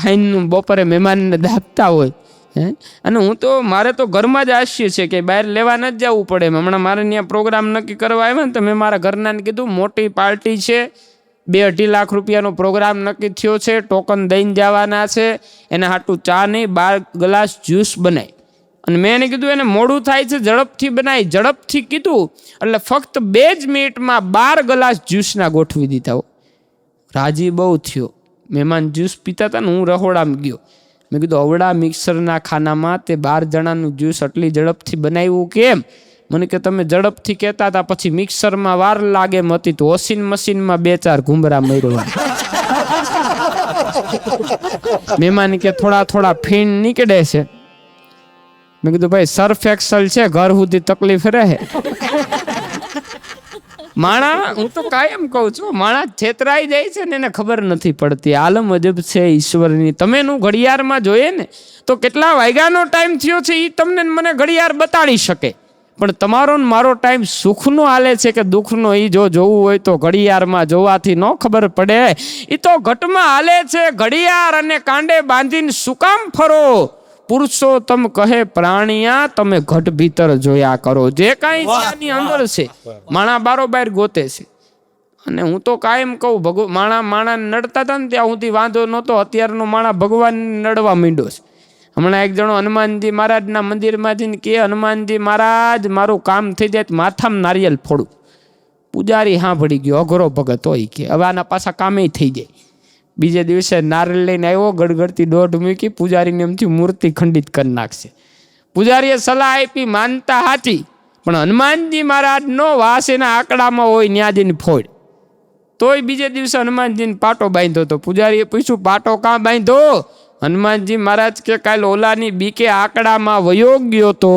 હાઈનું બપોરે મહેમાનને દાપતા હોય હે. અને હું તો મારે તો ઘરમાં જ આશ્ય છે કે બહાર લેવા ન જ જવું પડે. હમણાં મારે ત્યાં પ્રોગ્રામ નક્કી કરવા આવ્યા ને તો મેં મારા ઘરનાને કીધું મોટી પાર્ટી છે, 2-2.5 લાખ રૂપિયાનો પ્રોગ્રામ નક્કી થયો છે, ટોકન દઈને જવાના છે, એના હાટું ચા નહીં 12 ગ્લાસ જ્યુસ બનાય. અને મેં એને કીધું એને મોડું થાય છે, ઝડપથી બનાવી. ઝડપથી કીધું એટલે ફક્ત 2 જ મિનિટમાં 12 ગ્લાસ જ્યુસના ગોઠવી દીધા. રાજી બહુ થયો. મહેમાન જ્યુસ પીતા હતા ને હું રહોડામાં ગયો. મેં કીધું અવડા મિક્સરના ખાનામાં તે 12 જણાનું જ્યુસ આટલી ઝડપથી બનાવ્યું કેમ? મને કે તમે ઝડપથી કહેતા હતા પછી મિક્સરમાં વાર લાગે એમ હતી તો વોશિંગ મશીનમાં 2-4 ઘૂંબરા મર્યા. મહેમાન કે થોડા ફીણ નીકળે છે. મેં કીધું ભાઈ સર્ફ એક્સલ છે, ઘર સુધી તકલીફ રહે. માણા હું તો કાયમ કહું છું, માણા છેતરાઈ જાય છે ને એને ખબર નથી પડતી. આલમ અજબ છે ઈશ્વરની. તમે નું ઘડિયાળમાં જોઈએ ને તો કેટલા વાગ્યાનો ટાઈમ થયો છે એ તમને મને ઘડિયાળ બતાડી શકે, પણ તમારો ને મારો ટાઈમ સુખનો હાલે છે કે દુઃખનો એ જો જોવું હોય તો ઘડિયાળમાં જોવાથી ન ખબર પડે. એ તો ઘટમાં હાલે છે ઘડિયાળ અને કાંડે બાંધીને શું કામ ફરો? પુરુષોત્તમ કહે પ્રાણિયા તમે ઘટ ભીતર જોયા કરો. જે કાંઈ ત્યાંની અંદર છે માણા બારોબાર ગોતે છે. અને હું તો કાયમ કહું માણા નડતા હતા ને ત્યાં સુધી વાંધો નહોતો. અત્યારનો માણા ભગવાન નડવા માંડ્યો છે. હમણાં એક જણો હનુમાનજી મહારાજના મંદિરમાં જઈને કે હનુમાનજી મહારાજ મારું કામ થઈ જાય માથામાં નારિયેલ ફોડું. પૂજારી સાંભળી ગયો, અઘરો ભગત હોય કે હવે આના પાછા કામે થઈ જાય. બીજે દિવસે નારિયેલ લઈને આવ્યો, ગડગડતી દોઢ મૂકી, પૂજારીને એમથી મૂર્તિ ખંડિત કરી નાખશે. પૂજારીએ સલાહ આપી, માનતા સાચી, પણ હનુમાનજી મહારાજનો વાસ એના આંકડામાં હોય ન્યા જઈને ફોડ. તોય બીજે દિવસે હનુમાનજીને પાટો બાંધ્યો હતો. પૂજારીએ પૂછ્યું પાટો કાં બાંધ્યો? હનુમાનજી મહારાજ કે કાલ ઓલાની બીકે આંકડામાં વયો ગયો તો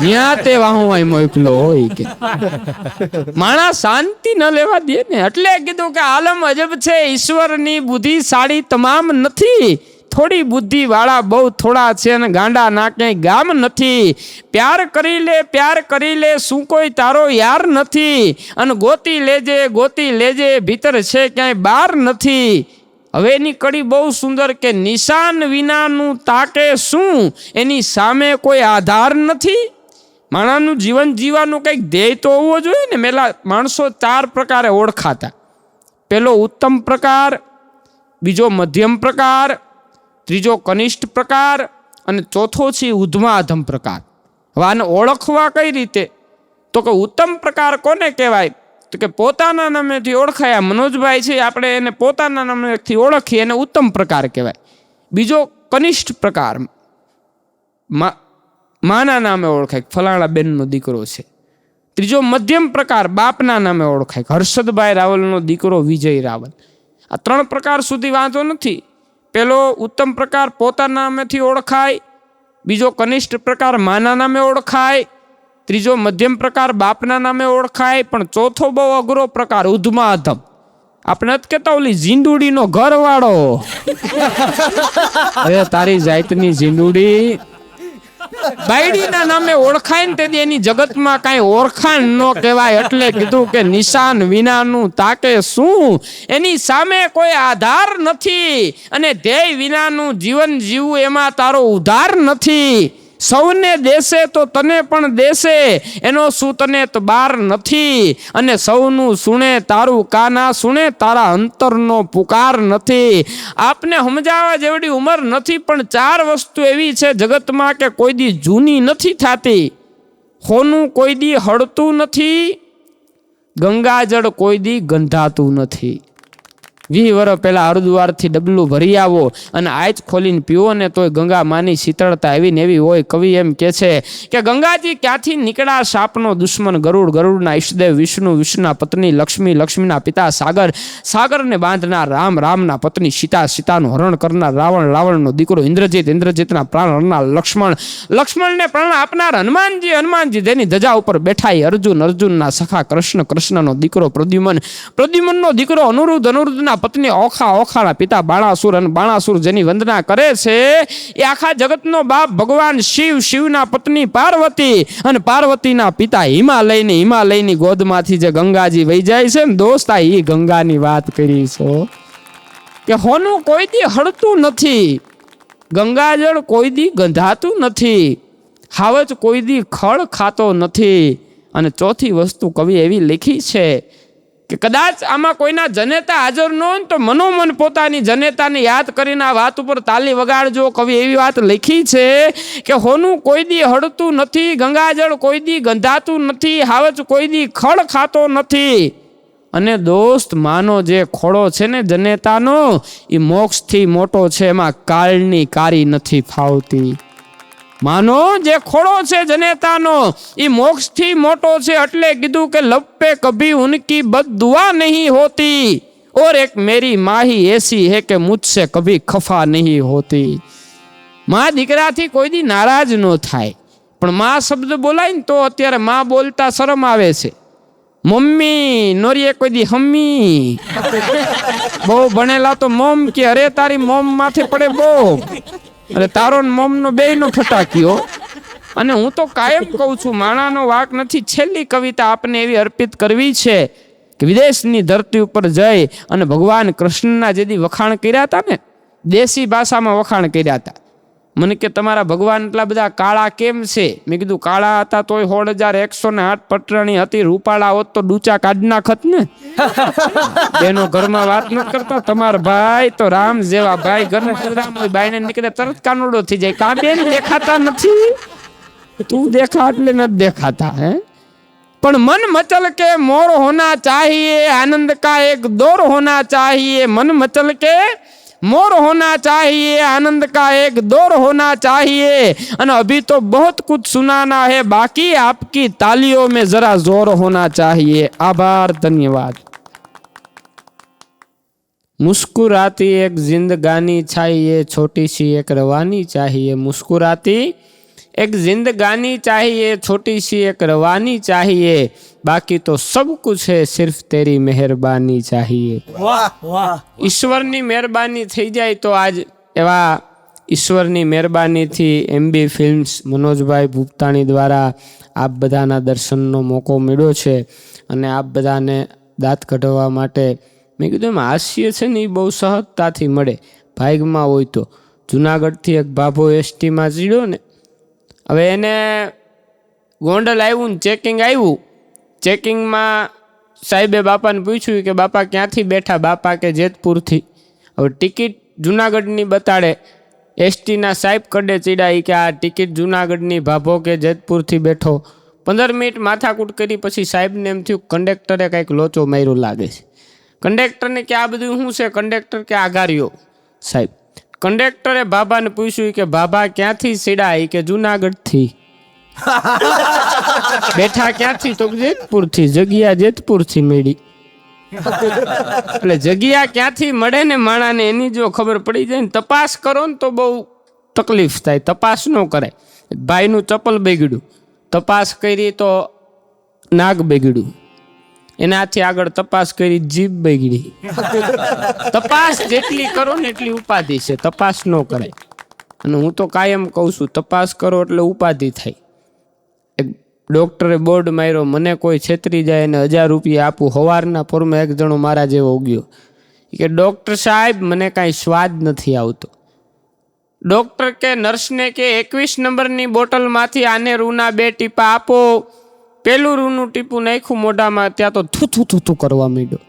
ત્યાં તે વાહું મોકલો હોય કે માણસ શાંતિ ન લેવા દે ને. એટલે કીધું કે આલમ અજબ છે ઈશ્વરની બુદ્ધિશાળી તમામ નથી. થોડી બુદ્ધિ વાળા બહુ થોડા છે અને ગાંડા ના ક્યાંય ગામ નથી. પ્યાર કરી લે શું કોઈ તારો યાર નથી. અને ગોતી લેજે ભીતર છે ક્યાંય બહાર નથી. હવે એની કડી બહુ સુંદર કે નિશાન વિનાનું તાકે શું, એની સામે કોઈ આધાર નથી. માણસનું જીવન જીવવાનું કંઈક ધ્યેય તો હોવો જોઈએ ને. મેલા માણસો 4 પ્રકારે ઓળખાતા. પેલો ઉત્તમ પ્રકાર, બીજો મધ્યમ પ્રકાર, ત્રીજો કનિષ્ઠ પ્રકાર અને ચોથો છે ઉધ્માધમ પ્રકાર. હવે આને ઓળખવા કઈ રીતે? તો કે ઉત્તમ પ્રકાર કોને કહેવાય? તો કે પોતાના નામેથી ઓળખાયા મનોજભાઈ છે, આપણે એને પોતાના નામેથી ઓળખીએ એને ઉત્તમ પ્રકાર કહેવાય. બીજો કનિષ્ઠ પ્રકાર, માના નામે ઓળખાય, ફલાણા બેનનો દીકરો છે. ત્રીજો મધ્યમ પ્રકાર, બાપના નામે ઓળખાય, હર્ષદભાઈ રાવલનો દીકરો વિજય રાવલ. આ 3 પ્રકાર સુધી વાંધો નથી. પેલો ઉત્તમ પ્રકાર પોતાના નામેથી ઓળખાય, બીજો કનિષ્ઠ પ્રકાર માના નામે ઓળખાય, ત્રીજો મધ્યમ પ્રકાર બાપના નામે ઓળખાય, પણ ચોથો બહુ અઘરો પ્રકાર ઉધ્માધમ. આપણે નથી કહેતા ઓલી ઝીંડુડીનો ઘરવાળો. અરે તારી જાતની ઝીંડુડી બાયડીના નામે ઓળખાય ને તેથી એની જગતમાં કાંઈ ઓળખાણ ન કહેવાય. એટલે કીધું કે નિશાન વિનાનું તાકે શું, એની સામે કોઈ આધાર નથી. અને ધ્યેય વિનાનું જીવન જીવવું એમાં તારો ઉધાર નથી. સૌને દેશે તો તને પણ દેશે, એનો શું તને તો બાર નથી. અને સૌનું સુણે તારું કાના સુણે, તારા અંતરનો પુકાર નથી. આપને સમજાવવા જેવડી ઉંમર નથી, પણ 4 વસ્તુ એવી છે જગતમાં કે કોઈ દી જૂની નથી થતી. હોનું કોઈ દી હળતું નથી, ગંગાજળ કોઈ દી ગંધાતું નથી. 20 વર્ષ પહેલા હરિદ્વારથી ડબલું ભરી આવો અને આજ ખોલીને પીવો ને તોય ગંગા માની શીતળતા એવી ને એવી હોય. કવિ એમ કે છે કે ગંગાજી ક્યાંથી નીકળ્યા સાપનો દુશ્મન ગરુડ, ગરુડના ઈષ્ટદેવ વિષ્ણુ, વિષ્ણુના પત્ની લક્ષ્મી, લક્ષ્મીના પિતા સાગર, સાગરને બાંધનાર રામ, રામના પત્ની સીતા, સીતાનું હરણ કરનાર રાવણ, રાવણનો દીકરો ઇન્દ્રજીત, ઇન્દ્રજીતના પ્રાણ હરનાર લક્ષ્મણ, લક્ષ્મણને પ્રાણ આપનાર હનુમાનજી, હનુમાનજી જેની ધજા ઉપર બેઠાઈ અર્જુન, અર્જુનના સખા કૃષ્ણ, કૃષ્ણનો દીકરો પ્રદ્યુમન, પ્રદ્યુમનનો દીકરો અનુરુદ્ધ, અનુરુદ્ધના શિવના પત્ની ઓખાના પિતા બાણાસુર, અને બાણાસુર જેની વંદના કરે છે એ આખા જગતનો બાપ ભગવાન શિવ, શિવના પત્ની પાર્વતી, અને પાર્વતીના પિતા હિમાલયની ગોદમાંથી જે ગંગાજી વહી જાય છે ને દોસ્ત, આ એ ગંગાની વાત કરી છો કે હોનું કોઈ દી હળતું નથી, ગંગાજળ કોઈ દી ગંધાતું નથી, હાવજ કોઈ દી ખળ ખાતો નથી. અને ચોથી વસ્તુ કવિ એવી લખી છે કે કદાચ આમાં કોઈના જનેતા હાજર ન હોય તો મનોમન પોતાની જનેતાને યાદ કરીને આ વાત ઉપર તાલી વગાડજો. કવિ એવી વાત લખી છે કે હોનું કોઈ દી હળતું નથી, ગંગાજળ કોઈ દી ગંધાતું નથી, હાવજ કોઈ દી ખળ ખાતો નથી. અને દોસ્ત, માનો જે ખોળો છે ને જનેતાનો એ મોક્ષથી મોટો છે, એમાં કાળની કારી નથી ફાવતી. માનો જે ખોળો છે જનેતાનો એ મોક્ષથી મોટો છે, એટલે કીધું કે लब पे कभी उनकी बद्दुआ नहीं होती, और एक मेरी माँ ही ऐसी है कि मुझसे कभी खफा नहीं होती. માં દીકરાથી કોઈ દી નારાજ ન થાય, પણ માં શબ્દ બોલાય ને તો અત્યારે માં બોલતા શરમ આવે છે. મમ્મી નોરીએ કોઈ દી હમ્મી, બહુ ભણેલા તો મોમ કે અરે તારી મોમ માથે પડે બહુ, અરે તારો મોમ નો બે નો ફટાક્યો. અને હું તો કાયમ કહું છું, માણાનો વાક નથી. છેલ્લી કવિતા આપને એવી અર્પિત કરવી છે કે વિદેશની ધરતી ઉપર જઈ અને ભગવાન કૃષ્ણના જેથી વખાણ કર્યા હતા ને, દેશી ભાષામાં વખાણ કર્યા હતા. મને કે તમારા ભગવાન એટલા બધા કાળા કેમ છે? મેં કીધું કાળા હતા તોય 16,108 પટરાણી હતી, રૂપાળા હોત તો ડૂચા કાઢી નાખત ને. બેનો ઘરમાં વાત ન કરતા, તમારા ભાઈ તો રામ જેવા ભાઈ, ઘરના રામ હોય, બાઈને નીકળે તરત કાનોડો થઈ જાય. કાં બેન દેખાતા નથી? તું દેખા એટલે નથી દેખાતા હે. પણ મન મચલ के मोर होना चाहिए, आनंद का एक दौर होना चाहिए. मन मचल के मोर होना चाहिए, आनंद का एक दौर होना चाहिए. અને अभी तो बहुत कुछ सुनाना है बाकी, आपकी तालियों में जरा जोर होना चाहिए. आभार, धन्यवाद. मुस्कुराती एक जिंदगानी चाहिए, छोटी सी एक रवानी चाहिए. मुस्कुराती एक जिंदगानी चाहिए, छोटी सी एक रवानी चाहिए. बाकी तो सब कुछ है, सिर्फ तेरी मेहरबानी चाहिए. વાહ વાહ. ઈશ્વરની મહેરબાની થઈ જાય તો આજ એવા ઈશ્વરની મહેરબાનીથી MB ફિલ્મ્સ મનોજભાઈ ભૂપતાણી દ્વારા આપ બધાના દર્શનનો મોકો મળ્યો છે. અને આપ બધાને દાંત કઢાવવા માટે મેં કીધું એમ હાસ્ય છે ને એ બહુ સહજતાથી મળે, ભાગમાં હોય તો. જુનાગઢથી એક ભાભો STમાં ચડ્યો ને, હવે એને ગોંડલ આવ્યું ને ચેકિંગ આવ્યું. ચેકિંગમાં સાહેબે બાપાને પૂછ્યું કે બાપા ક્યાંથી બેઠા? બાપા કે જેતપુરથી. હવે ટિકિટ જુનાગઢની બતાડે. STના સાહેબ કડે ચીડાઈ કે આ ટિકિટ જુનાગઢની, ભાભો કે જેતપુરથી બેઠો. 15 મિનિટ માથાકૂટ કરી પછી સાહેબને એમ થયું કંડક્ટરે કંઈક લોચો માર્યો લાગે છે. કંડક્ટરને કે આ બધું શું છે? કંડક્ટર કે આઘાર્યો સાહેબ. કંડક્ટરે બાબાને પૂછ્યું કે બાબા ક્યાંથી ચીડાઈ? કે જુનાગઢથી. બેઠા ક્યાંથી? તો જેતપુરથી. જગ્યા જેતપુરથી મળી. એટલે જગ્યા ક્યાંથી મળે ને માણાને એની જો ખબર પડી જાય ને, તપાસ કરો ને તો બહુ તકલીફ થાય. તપાસ ન કરાય. ભાઈનું ચપ્પલ બગડ્યું, તપાસ કરી તો નાગ બગડ્યું. એનાથી આગળ તપાસ કરી જીભ બગડી. તપાસ જેટલી કરો ને એટલી ઉપાધિ છે, તપાસ ન કરાય. અને હું તો કાયમ કહું છું, તપાસ કરો એટલે ઉપાધિ થાય. એક ડૉક્ટરે બોર્ડ માર્યો, મને કોઈ છેતરી જાય અને 1000 રૂપિયા આપું. સવારના પોરમાં એક જણો મારા જેવો ઉગ્યો કે ડૉક્ટર સાહેબ મને કાંઈ સ્વાદ નથી આવતો. ડૉક્ટર કે નર્સને કે 21 નંબરની બોટલમાંથી આને રૂના 2 ટીપા આપો. પેલું રૂનું ટીપું નાખ્યું મોઢામાં, ત્યાં તો થૂ થૂ કરવા માંડ્યો.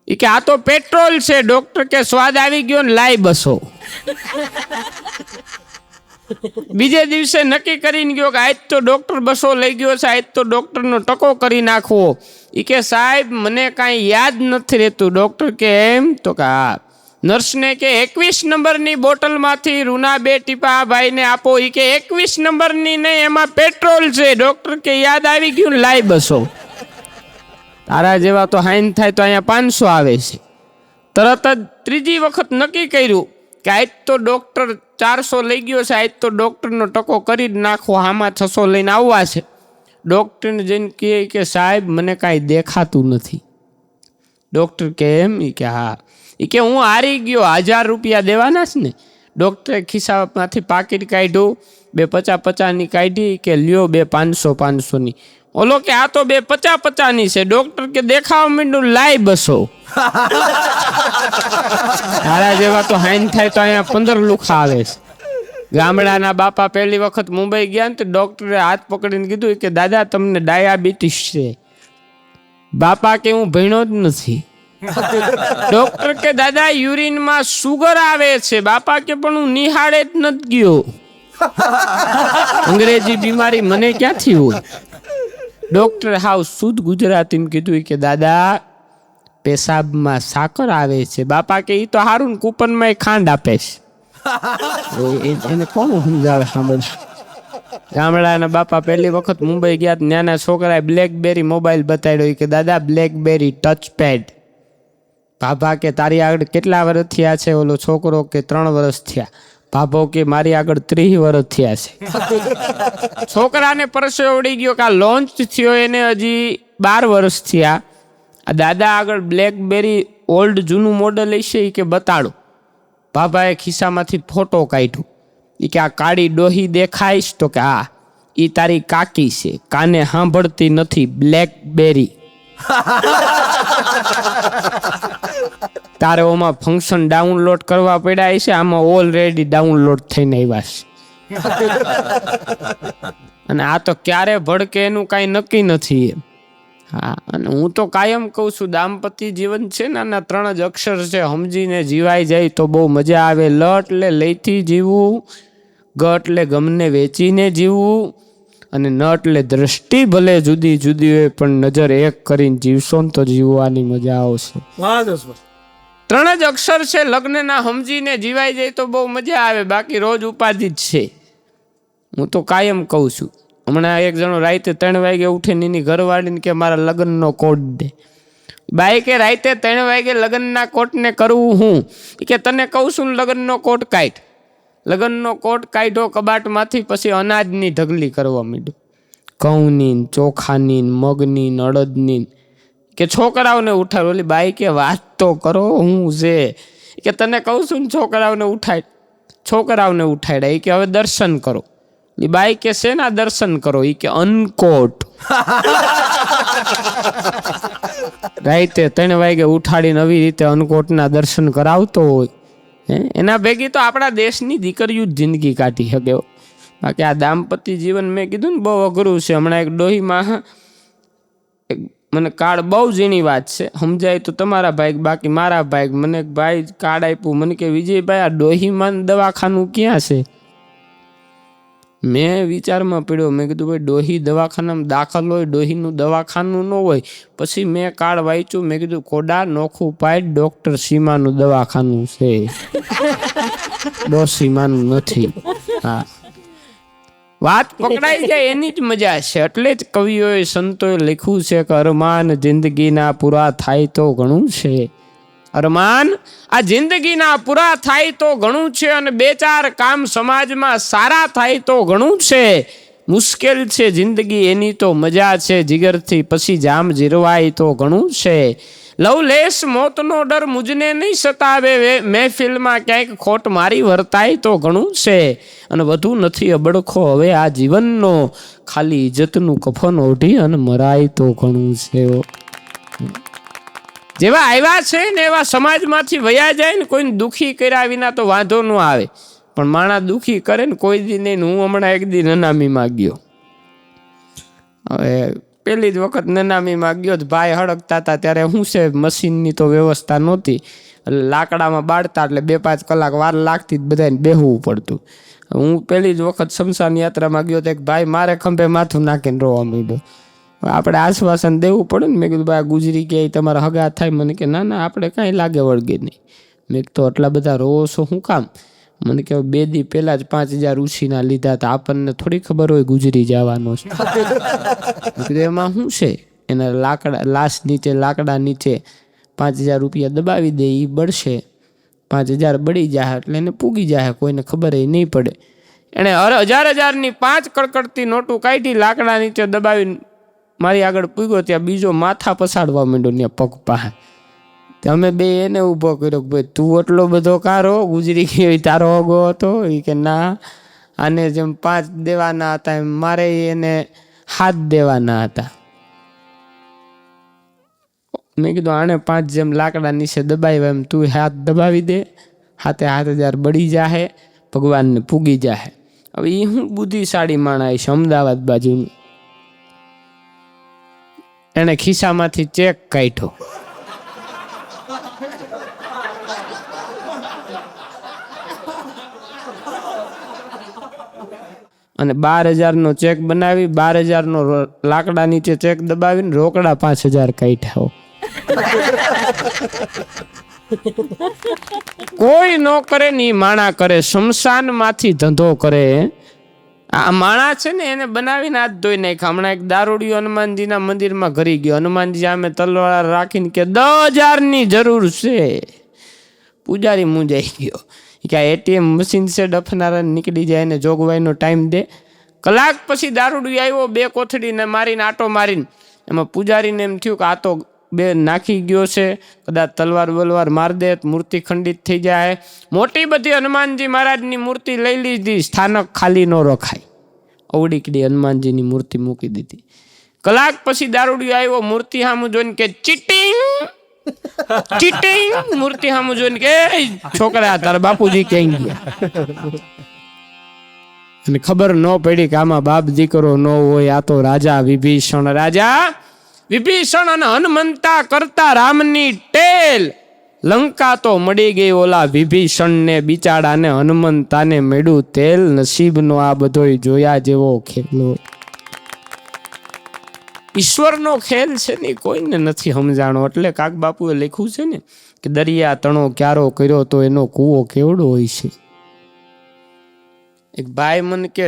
એ કે આ તો પેટ્રોલ છે. ડૉક્ટર કે સ્વાદ આવી ગયો ને, લાઈ બસો. બીજે દિવસે નક્કી કરીને ગયો કે આજ તો ડૉક્ટર બસો લઈ ગયો છે, આજ તો ડૉક્ટરનો ટકો કરી નાખવો. એ કે સાહેબ મને કાંઈ યાદ નથી રહેતું. ડૉક્ટર કે એમ? તો કે હા. નર્સને કે 21 નંબરની બોટલમાંથી રૂના 2 ટીપા આ ભાઈને આપો. એ કે 21 નંબરની નહીં, એમાં પેટ્રોલ છે. ડૉક્ટર કે યાદ આવી ગયું, લાઈ બસો. તારા જેવા તો હાઈન થાય તો અહીંયા 500 આવે છે. તરત જ ત્રીજી વખત નક્કી કર્યું કે આજ તો ડૉક્ટર 400 લઈ ગયો છે, આજ તો ડૉક્ટરનો ટકો કરી જ નાખો, આમાં 600 લઈને આવવા છે. ડૉક્ટરને જઈને કહે કે સાહેબ મને કાંઈ દેખાતું નથી. ડૉક્ટર કે એમ? એ કે હા. એ કે હું હારી ગયો, 1000 રૂપિયા દેવાના છે ને. ડૉક્ટરે ખિસ્સામાંથી પાકીટ કાઢ્યું, 2 50-50ની કાઢી કે લ્યો 2 500-500ની. ઓલો કે આ તો 2 50-50ની છે. ડૉક્ટર કે દેખાવા માંડ્યું, લાય 200. તારા જેવા તો હાઈન થાય તો અહીંયા 15 લુખા આવે છે. ગામડાના બાપા પહેલી વખત મુંબઈ ગયા ને તો ડૉક્ટરે હાથ પકડીને કીધું કે દાદા તમને ડાયાબિટીસ છે. બાપા કે હું ભણ્યો જ નથી. ડૉક્ટર કે દાદા યુરિનમાં સુગર આવે છે. બાપા કે પણ હું નિહાળે જ નથી ગયો. અંગ્રેજી બીમારી મને ક્યાંથી હોય? ડૉક્ટર હાવ શુદ્ધ ગુજરાતીમાં કીધું કે દાદા પેશાબમાં સાકર આવે છે. બાપા કે એ તો હારું ને કૂપનમાં ખાંડ આપે છે. એને કોણ સમજાવે? સાંભળ. ગામડાના બાપા પહેલી વખત મુંબઈ ગયા ત્યાંના છોકરાએ બ્લેકબેરી મોબાઈલ બતાડ્યો કે દાદા બ્લેકબેરી ટચ પેડ. ભાભા કે તારી આગળ કેટલા વર્ષ થયા છે? ઓલો છોકરો કે 3 વર્ષ થયા. ભાભો કે મારી આગળ 30 વર્ષ થયા છે. છોકરાને પરસેવો ઉડી ગયો કે આ લોન્ચ થયો એને હજી 12 વર્ષ થયા. આ દાદા આગળ બ્લેકબેરી ઓલ્ડ જૂનું મોડલ હશે કે બતાડો. ભાભાએ ખિસ્સામાંથી ફોટો કાઢ્યો. એ કે આ કાળી ડોહી દેખાઈશ? તો કે હા, એ તારી કાકી છે, કાને સાંભળતી નથી, બ્લેકબેરી. તારે ઓમાં ફંક્શન ડાઉનલોડ કરવા પડ્યા છે, આમાં ઓલરેડી ડાઉનલોડ થઈને આવ્યા છે. અને આ તો ક્યારે ભડકે એનું કાંઈ નક્કી નથી. હા, અને હું તો કાયમ કહું છું દાંપત્ય જીવન છે ને આના 3 જ અક્ષર છે, સમજીને જીવાઈ જાય તો બહુ મજા આવે. લ એટલે લઈથી જીવવું, ગ એટલે ગમને વેચીને જીવવું, અને ન એટલે દ્રષ્ટિ ભલે જુદી જુદી હોય પણ નજર એક કરીને જીવશો ને તો જીવવાની મજા આવશે. 3 જ અક્ષર છે, લગ્નના, સમજીને જીવાઈ જાય તો બહુ મજા આવે, બાકી રોજ ઉપાધિ જ છે. હું તો કાયમ કહું છું. હમણાં એક જણો રાતે 3 વાગે ઉઠીને એની ઘરવાળીને કે મારા લગ્નનો કોટ દે. બાઈ કે રાતે 3 વાગે લગ્નના કોટને કરવું હું? કે તને કહું છું ને લગ્નનો કોટ કાઢ. લગ્નનો કોટ કાઢ્યો કબાટમાંથી, પછી અનાજની ઢગલી કરવા માંડ્યો. ઘઉંની, ચોખાની, મગની, અડદની. કે છોકરાઓને ઉઠાડ. ઓલી બાઈ કે વાત તો કરો હું છે? કે તને કહું છું ને છોકરાઓને ઉઠાડ. છોકરાઓને ઉઠાડ્યા. કે હવે દર્શન કરો. બાઈ કે શેના દર્શન કરો? એ કે અનકોટ. રાતે 3 વાગે ઉઠાડીને આવી રીતે અનકોટના દર્શન કરાવતો હોય. એના ભેગી તો આપણા દેશની દીકરીઓ જ જિંદગી કાઢી શકે. બાકી આ દાંપત્ય જીવન મેં કીધું ને બહુ અઘરું છે. હમણાં એક ડોહીમાં મને કાર્ડ બહુ ઝીણી વાત છે, સમજાય તો તમારા ભાઈ, બાકી મારા ભાઈ. મને એક ભાઈ કાર્ડ આપ્યું, મને કે વિજયભાઈ આ ડોહીમાં દવાખાનું ક્યાં છે? મેં વિચારમાં પડ્યો. મેં કીધું ભાઈ ડોહી દવાખાનામાં દાખલ હોય, ડોહીનું દવાખાનું ન હોય. પછી મેં કાર્ડ વાંચ્યું. મેં કીધું કોડા નોખું પાડ, ડૉક્ટર સીમાનું દવાખાનું છે, સીમાનું નથી. હા, વાત પકડાઈ જાય એની જ મજા છે. એટલે જ કવિઓએ, સંતોએ લખ્યું છે કે અરમાન જિંદગીના પૂરા થાય તો ઘણું છે. અરમાન આ જિંદગીના પૂરા થાય તો ઘણું છે, અને 2-4 કામ સમાજમાં સારા થાય તો ઘણું છે. મુશ્કેલ છે જિંદગી એની તો મજા છે, જીગરથી પછી જામ જીરવાય તો ઘણું છે. લવલેસ મોતનો ડર મુજને નહીં સતાવે, મહેફિલમાં ક્યાંક ખોટ મારી વર્તાય તો ઘણું છે. અને વધુ નથી અબડખો હવે આ જીવનનો, ખાલી ઇજ્જતનું કફન ઓઢી અને મરાય તો ઘણું છે. જેવા આવ્યા છે ને એવા સમાજમાંથી વયા જાય ને, કોઈને દુઃખી કર્યા વિના તો વાંધો ન આવે, પણ માણા દુઃખી કરે ને કોઈ દી નહીં. હું હમણાં એક દી નનામીમાં ગયો. હવે પહેલી જ વખત નનામીમાં ગયો, ભાઈ હળગતા હતા ત્યારે શું છે મશીનની તો વ્યવસ્થા નહોતી, લાકડામાં બાળતા એટલે 2-5 કલાક વાર લાગતી, બધાને બેહવું પડતું. હું પહેલી જ વખત શમશાન યાત્રામાં ગયો તો એક ભાઈ મારે ખંભે માથું નાખીને રોવા માંડ્યો. આપણે આશ્વાસન દેવું પડે ને. મેં કીધું ભાઈ ગુજરી કે તમારા હગા થાય? મને કે ના આપણે કાંઈ લાગે વળગે નહીં. મેં તો આટલા બધા રોવો છો શું કામ? મને કે 2 દી પહેલાં જ 5000 ઉછીના લીધા હતા, આપણને થોડી ખબર હોય ગુજરી જવાનો છે. કીધું એમાં શું છે? એના લાશ નીચે, લાકડા નીચે 5000 રૂપિયા દબાવી દે, એ બળશે, 5000 બળી જાય એટલે એને પૂગી જાય, કોઈને ખબર નહીં પડે. એણે 1000-1000ની 5 કડકડતી નોટું કાઢી, લાકડા નીચે દબાવી મારી આગળ પૂગ્યો. ત્યાં બીજો માથા પસાડવા માંડ્યો ત્યાં પગ પાસે. તે અમે બે એને ઊભો કર્યો કે ભાઈ તું એટલો બધો કારો ગુજરી ગયો ઈ તારો હોગો હતો? એ કે ના, આને જેમ 5 દેવાના હતા એમ મારે એને 7 દેવાના હતા. મેં કીધું આને 5 જેમ લાકડા નીચે દબાવ્યા એમ તું 7 દબાવી દે, 7,000 બળી જાહે, ભગવાનને પૂગી જાહે. હવે એ હું બુદ્ધિશાળી માણસ છે અમદાવાદ બાજુનું. એને ખિસ્સામાંથી ચેક કાઢ્યો. અને 12,000 નો ચેક બનાવી 12,000 નો લાકડા નીચે ચેક દબાવીને રોકડા 5,000 કાઢ્યા. કોઈ નો કરે ને માણા કરે, શમશાન માંથી ધંધો કરે. આ માણા છે ને એને બનાવીને હાથ ધોઈ નાખ્યા. હમણાં એક દારૂડિયો હનુમાનજીના મંદિરમાં ઘરી ગયો. હનુમાનજી સામે તલવાર રાખીને કે 10,000 ની જરૂર છે. પૂજારી મૂંઝાઈ ગયો કે આ એટીએમ મશીન છે, ડફનારા નીકળી જાય ને જોગવાઈનો ટાઈમ દે. કલાક પછી દારૂડિયો આવ્યો 2 કોથળીને મારીને આટો મારીને. એમાં પૂજારીને એમ થયું કે આ તો 2 નાખી ગયો છે, કદાચ તલવાર બલવાર માર દે મૂર્તિ ખંડિત થઈ જાય. મોટી બધી હનુમાનજી મહારાજની મૂર્તિ લઈ લીધી, સ્થાનક ખાલી ન રખાય. અવડીકડી હનુમાનજીની મૂર્તિ મૂકી દીધી. કલાક પછી દારૂડિયો આવ્યો, મૂર્તિ સામું જોઈને કે ચીટિંગ ચીટિંગ. મૂર્તિ સામું જોઈને કે છોકરા તારા બાપુજી ક્યાં ગયા? અને ખબર ન પડી કે આમાં બાપ દીકરો ન હોય, આ તો રાજા વિભીષણ. રાજા વિભીષણ અને હનુમંતા કરતા રામની ટેલ. લંકા તો મળી ગઈ ઓલા વિભીષણને, બિચારાને હનુમંતાને મેળ્યું તેલ. નસીબનો આ બધોય જોયા જેવો ખેલો. ઈશ્વરનો ખેલ છે ને કોઈને નથી સમજાણો. એટલે કાક બાપુએ લખ્યું છે ને કે દરિયા તણો ક્યારો કર્યો તો એનો કૂવો કેવડો હોય છે. એક ભાઈ મને કે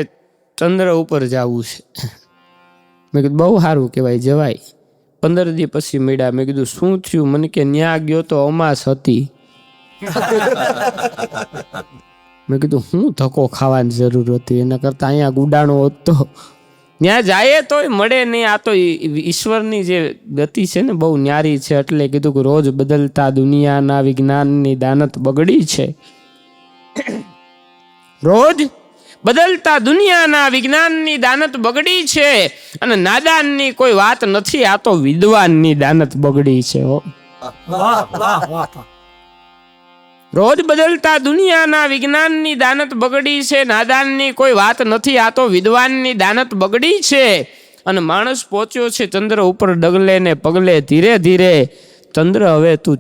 ચંદ્ર ઉપર જવું છે. મેં કીધું બહુ સારું કહેવાય, જવાય. 15 દી પછી મળ્યા. મેં કીધું શું થયું? મને કે ન્યા ગયો તો અમાસ હતી. મેં કીધું હું ધક્કો ખાવાની જરૂર હતી, એના કરતા અહીંયા ગુડાણો હોત તો. ત્યાં જાય તોય મળે નહીં. આ તો ઈશ્વરની જે ગતિ છે ને બહુ ન્યારી છે. એટલે કીધું કે રોજ બદલતા દુનિયાના વિજ્ઞાનની દાનત બગડી છે. રોજ બદલતા દુનિયાના વિજ્ઞાનની દાનત બગડી છે. અને નાદાનની કોઈ વાત નથી, આ તો વિદ્વાનની દાનત બગડી છે. રોજ બદલતા દુનિયાના વિજ્ઞાનની દાનત બગડી છે. નાદાનની કોઈ વાત નથી, આ તો વિદ્વાનની દાનત બગડી છે. અને માણસ પહોંચ્યો છે ચંદ્ર ઉપર ડગલે ને પગલે. ધીરે ધીરે ચંદ્ર હવે તું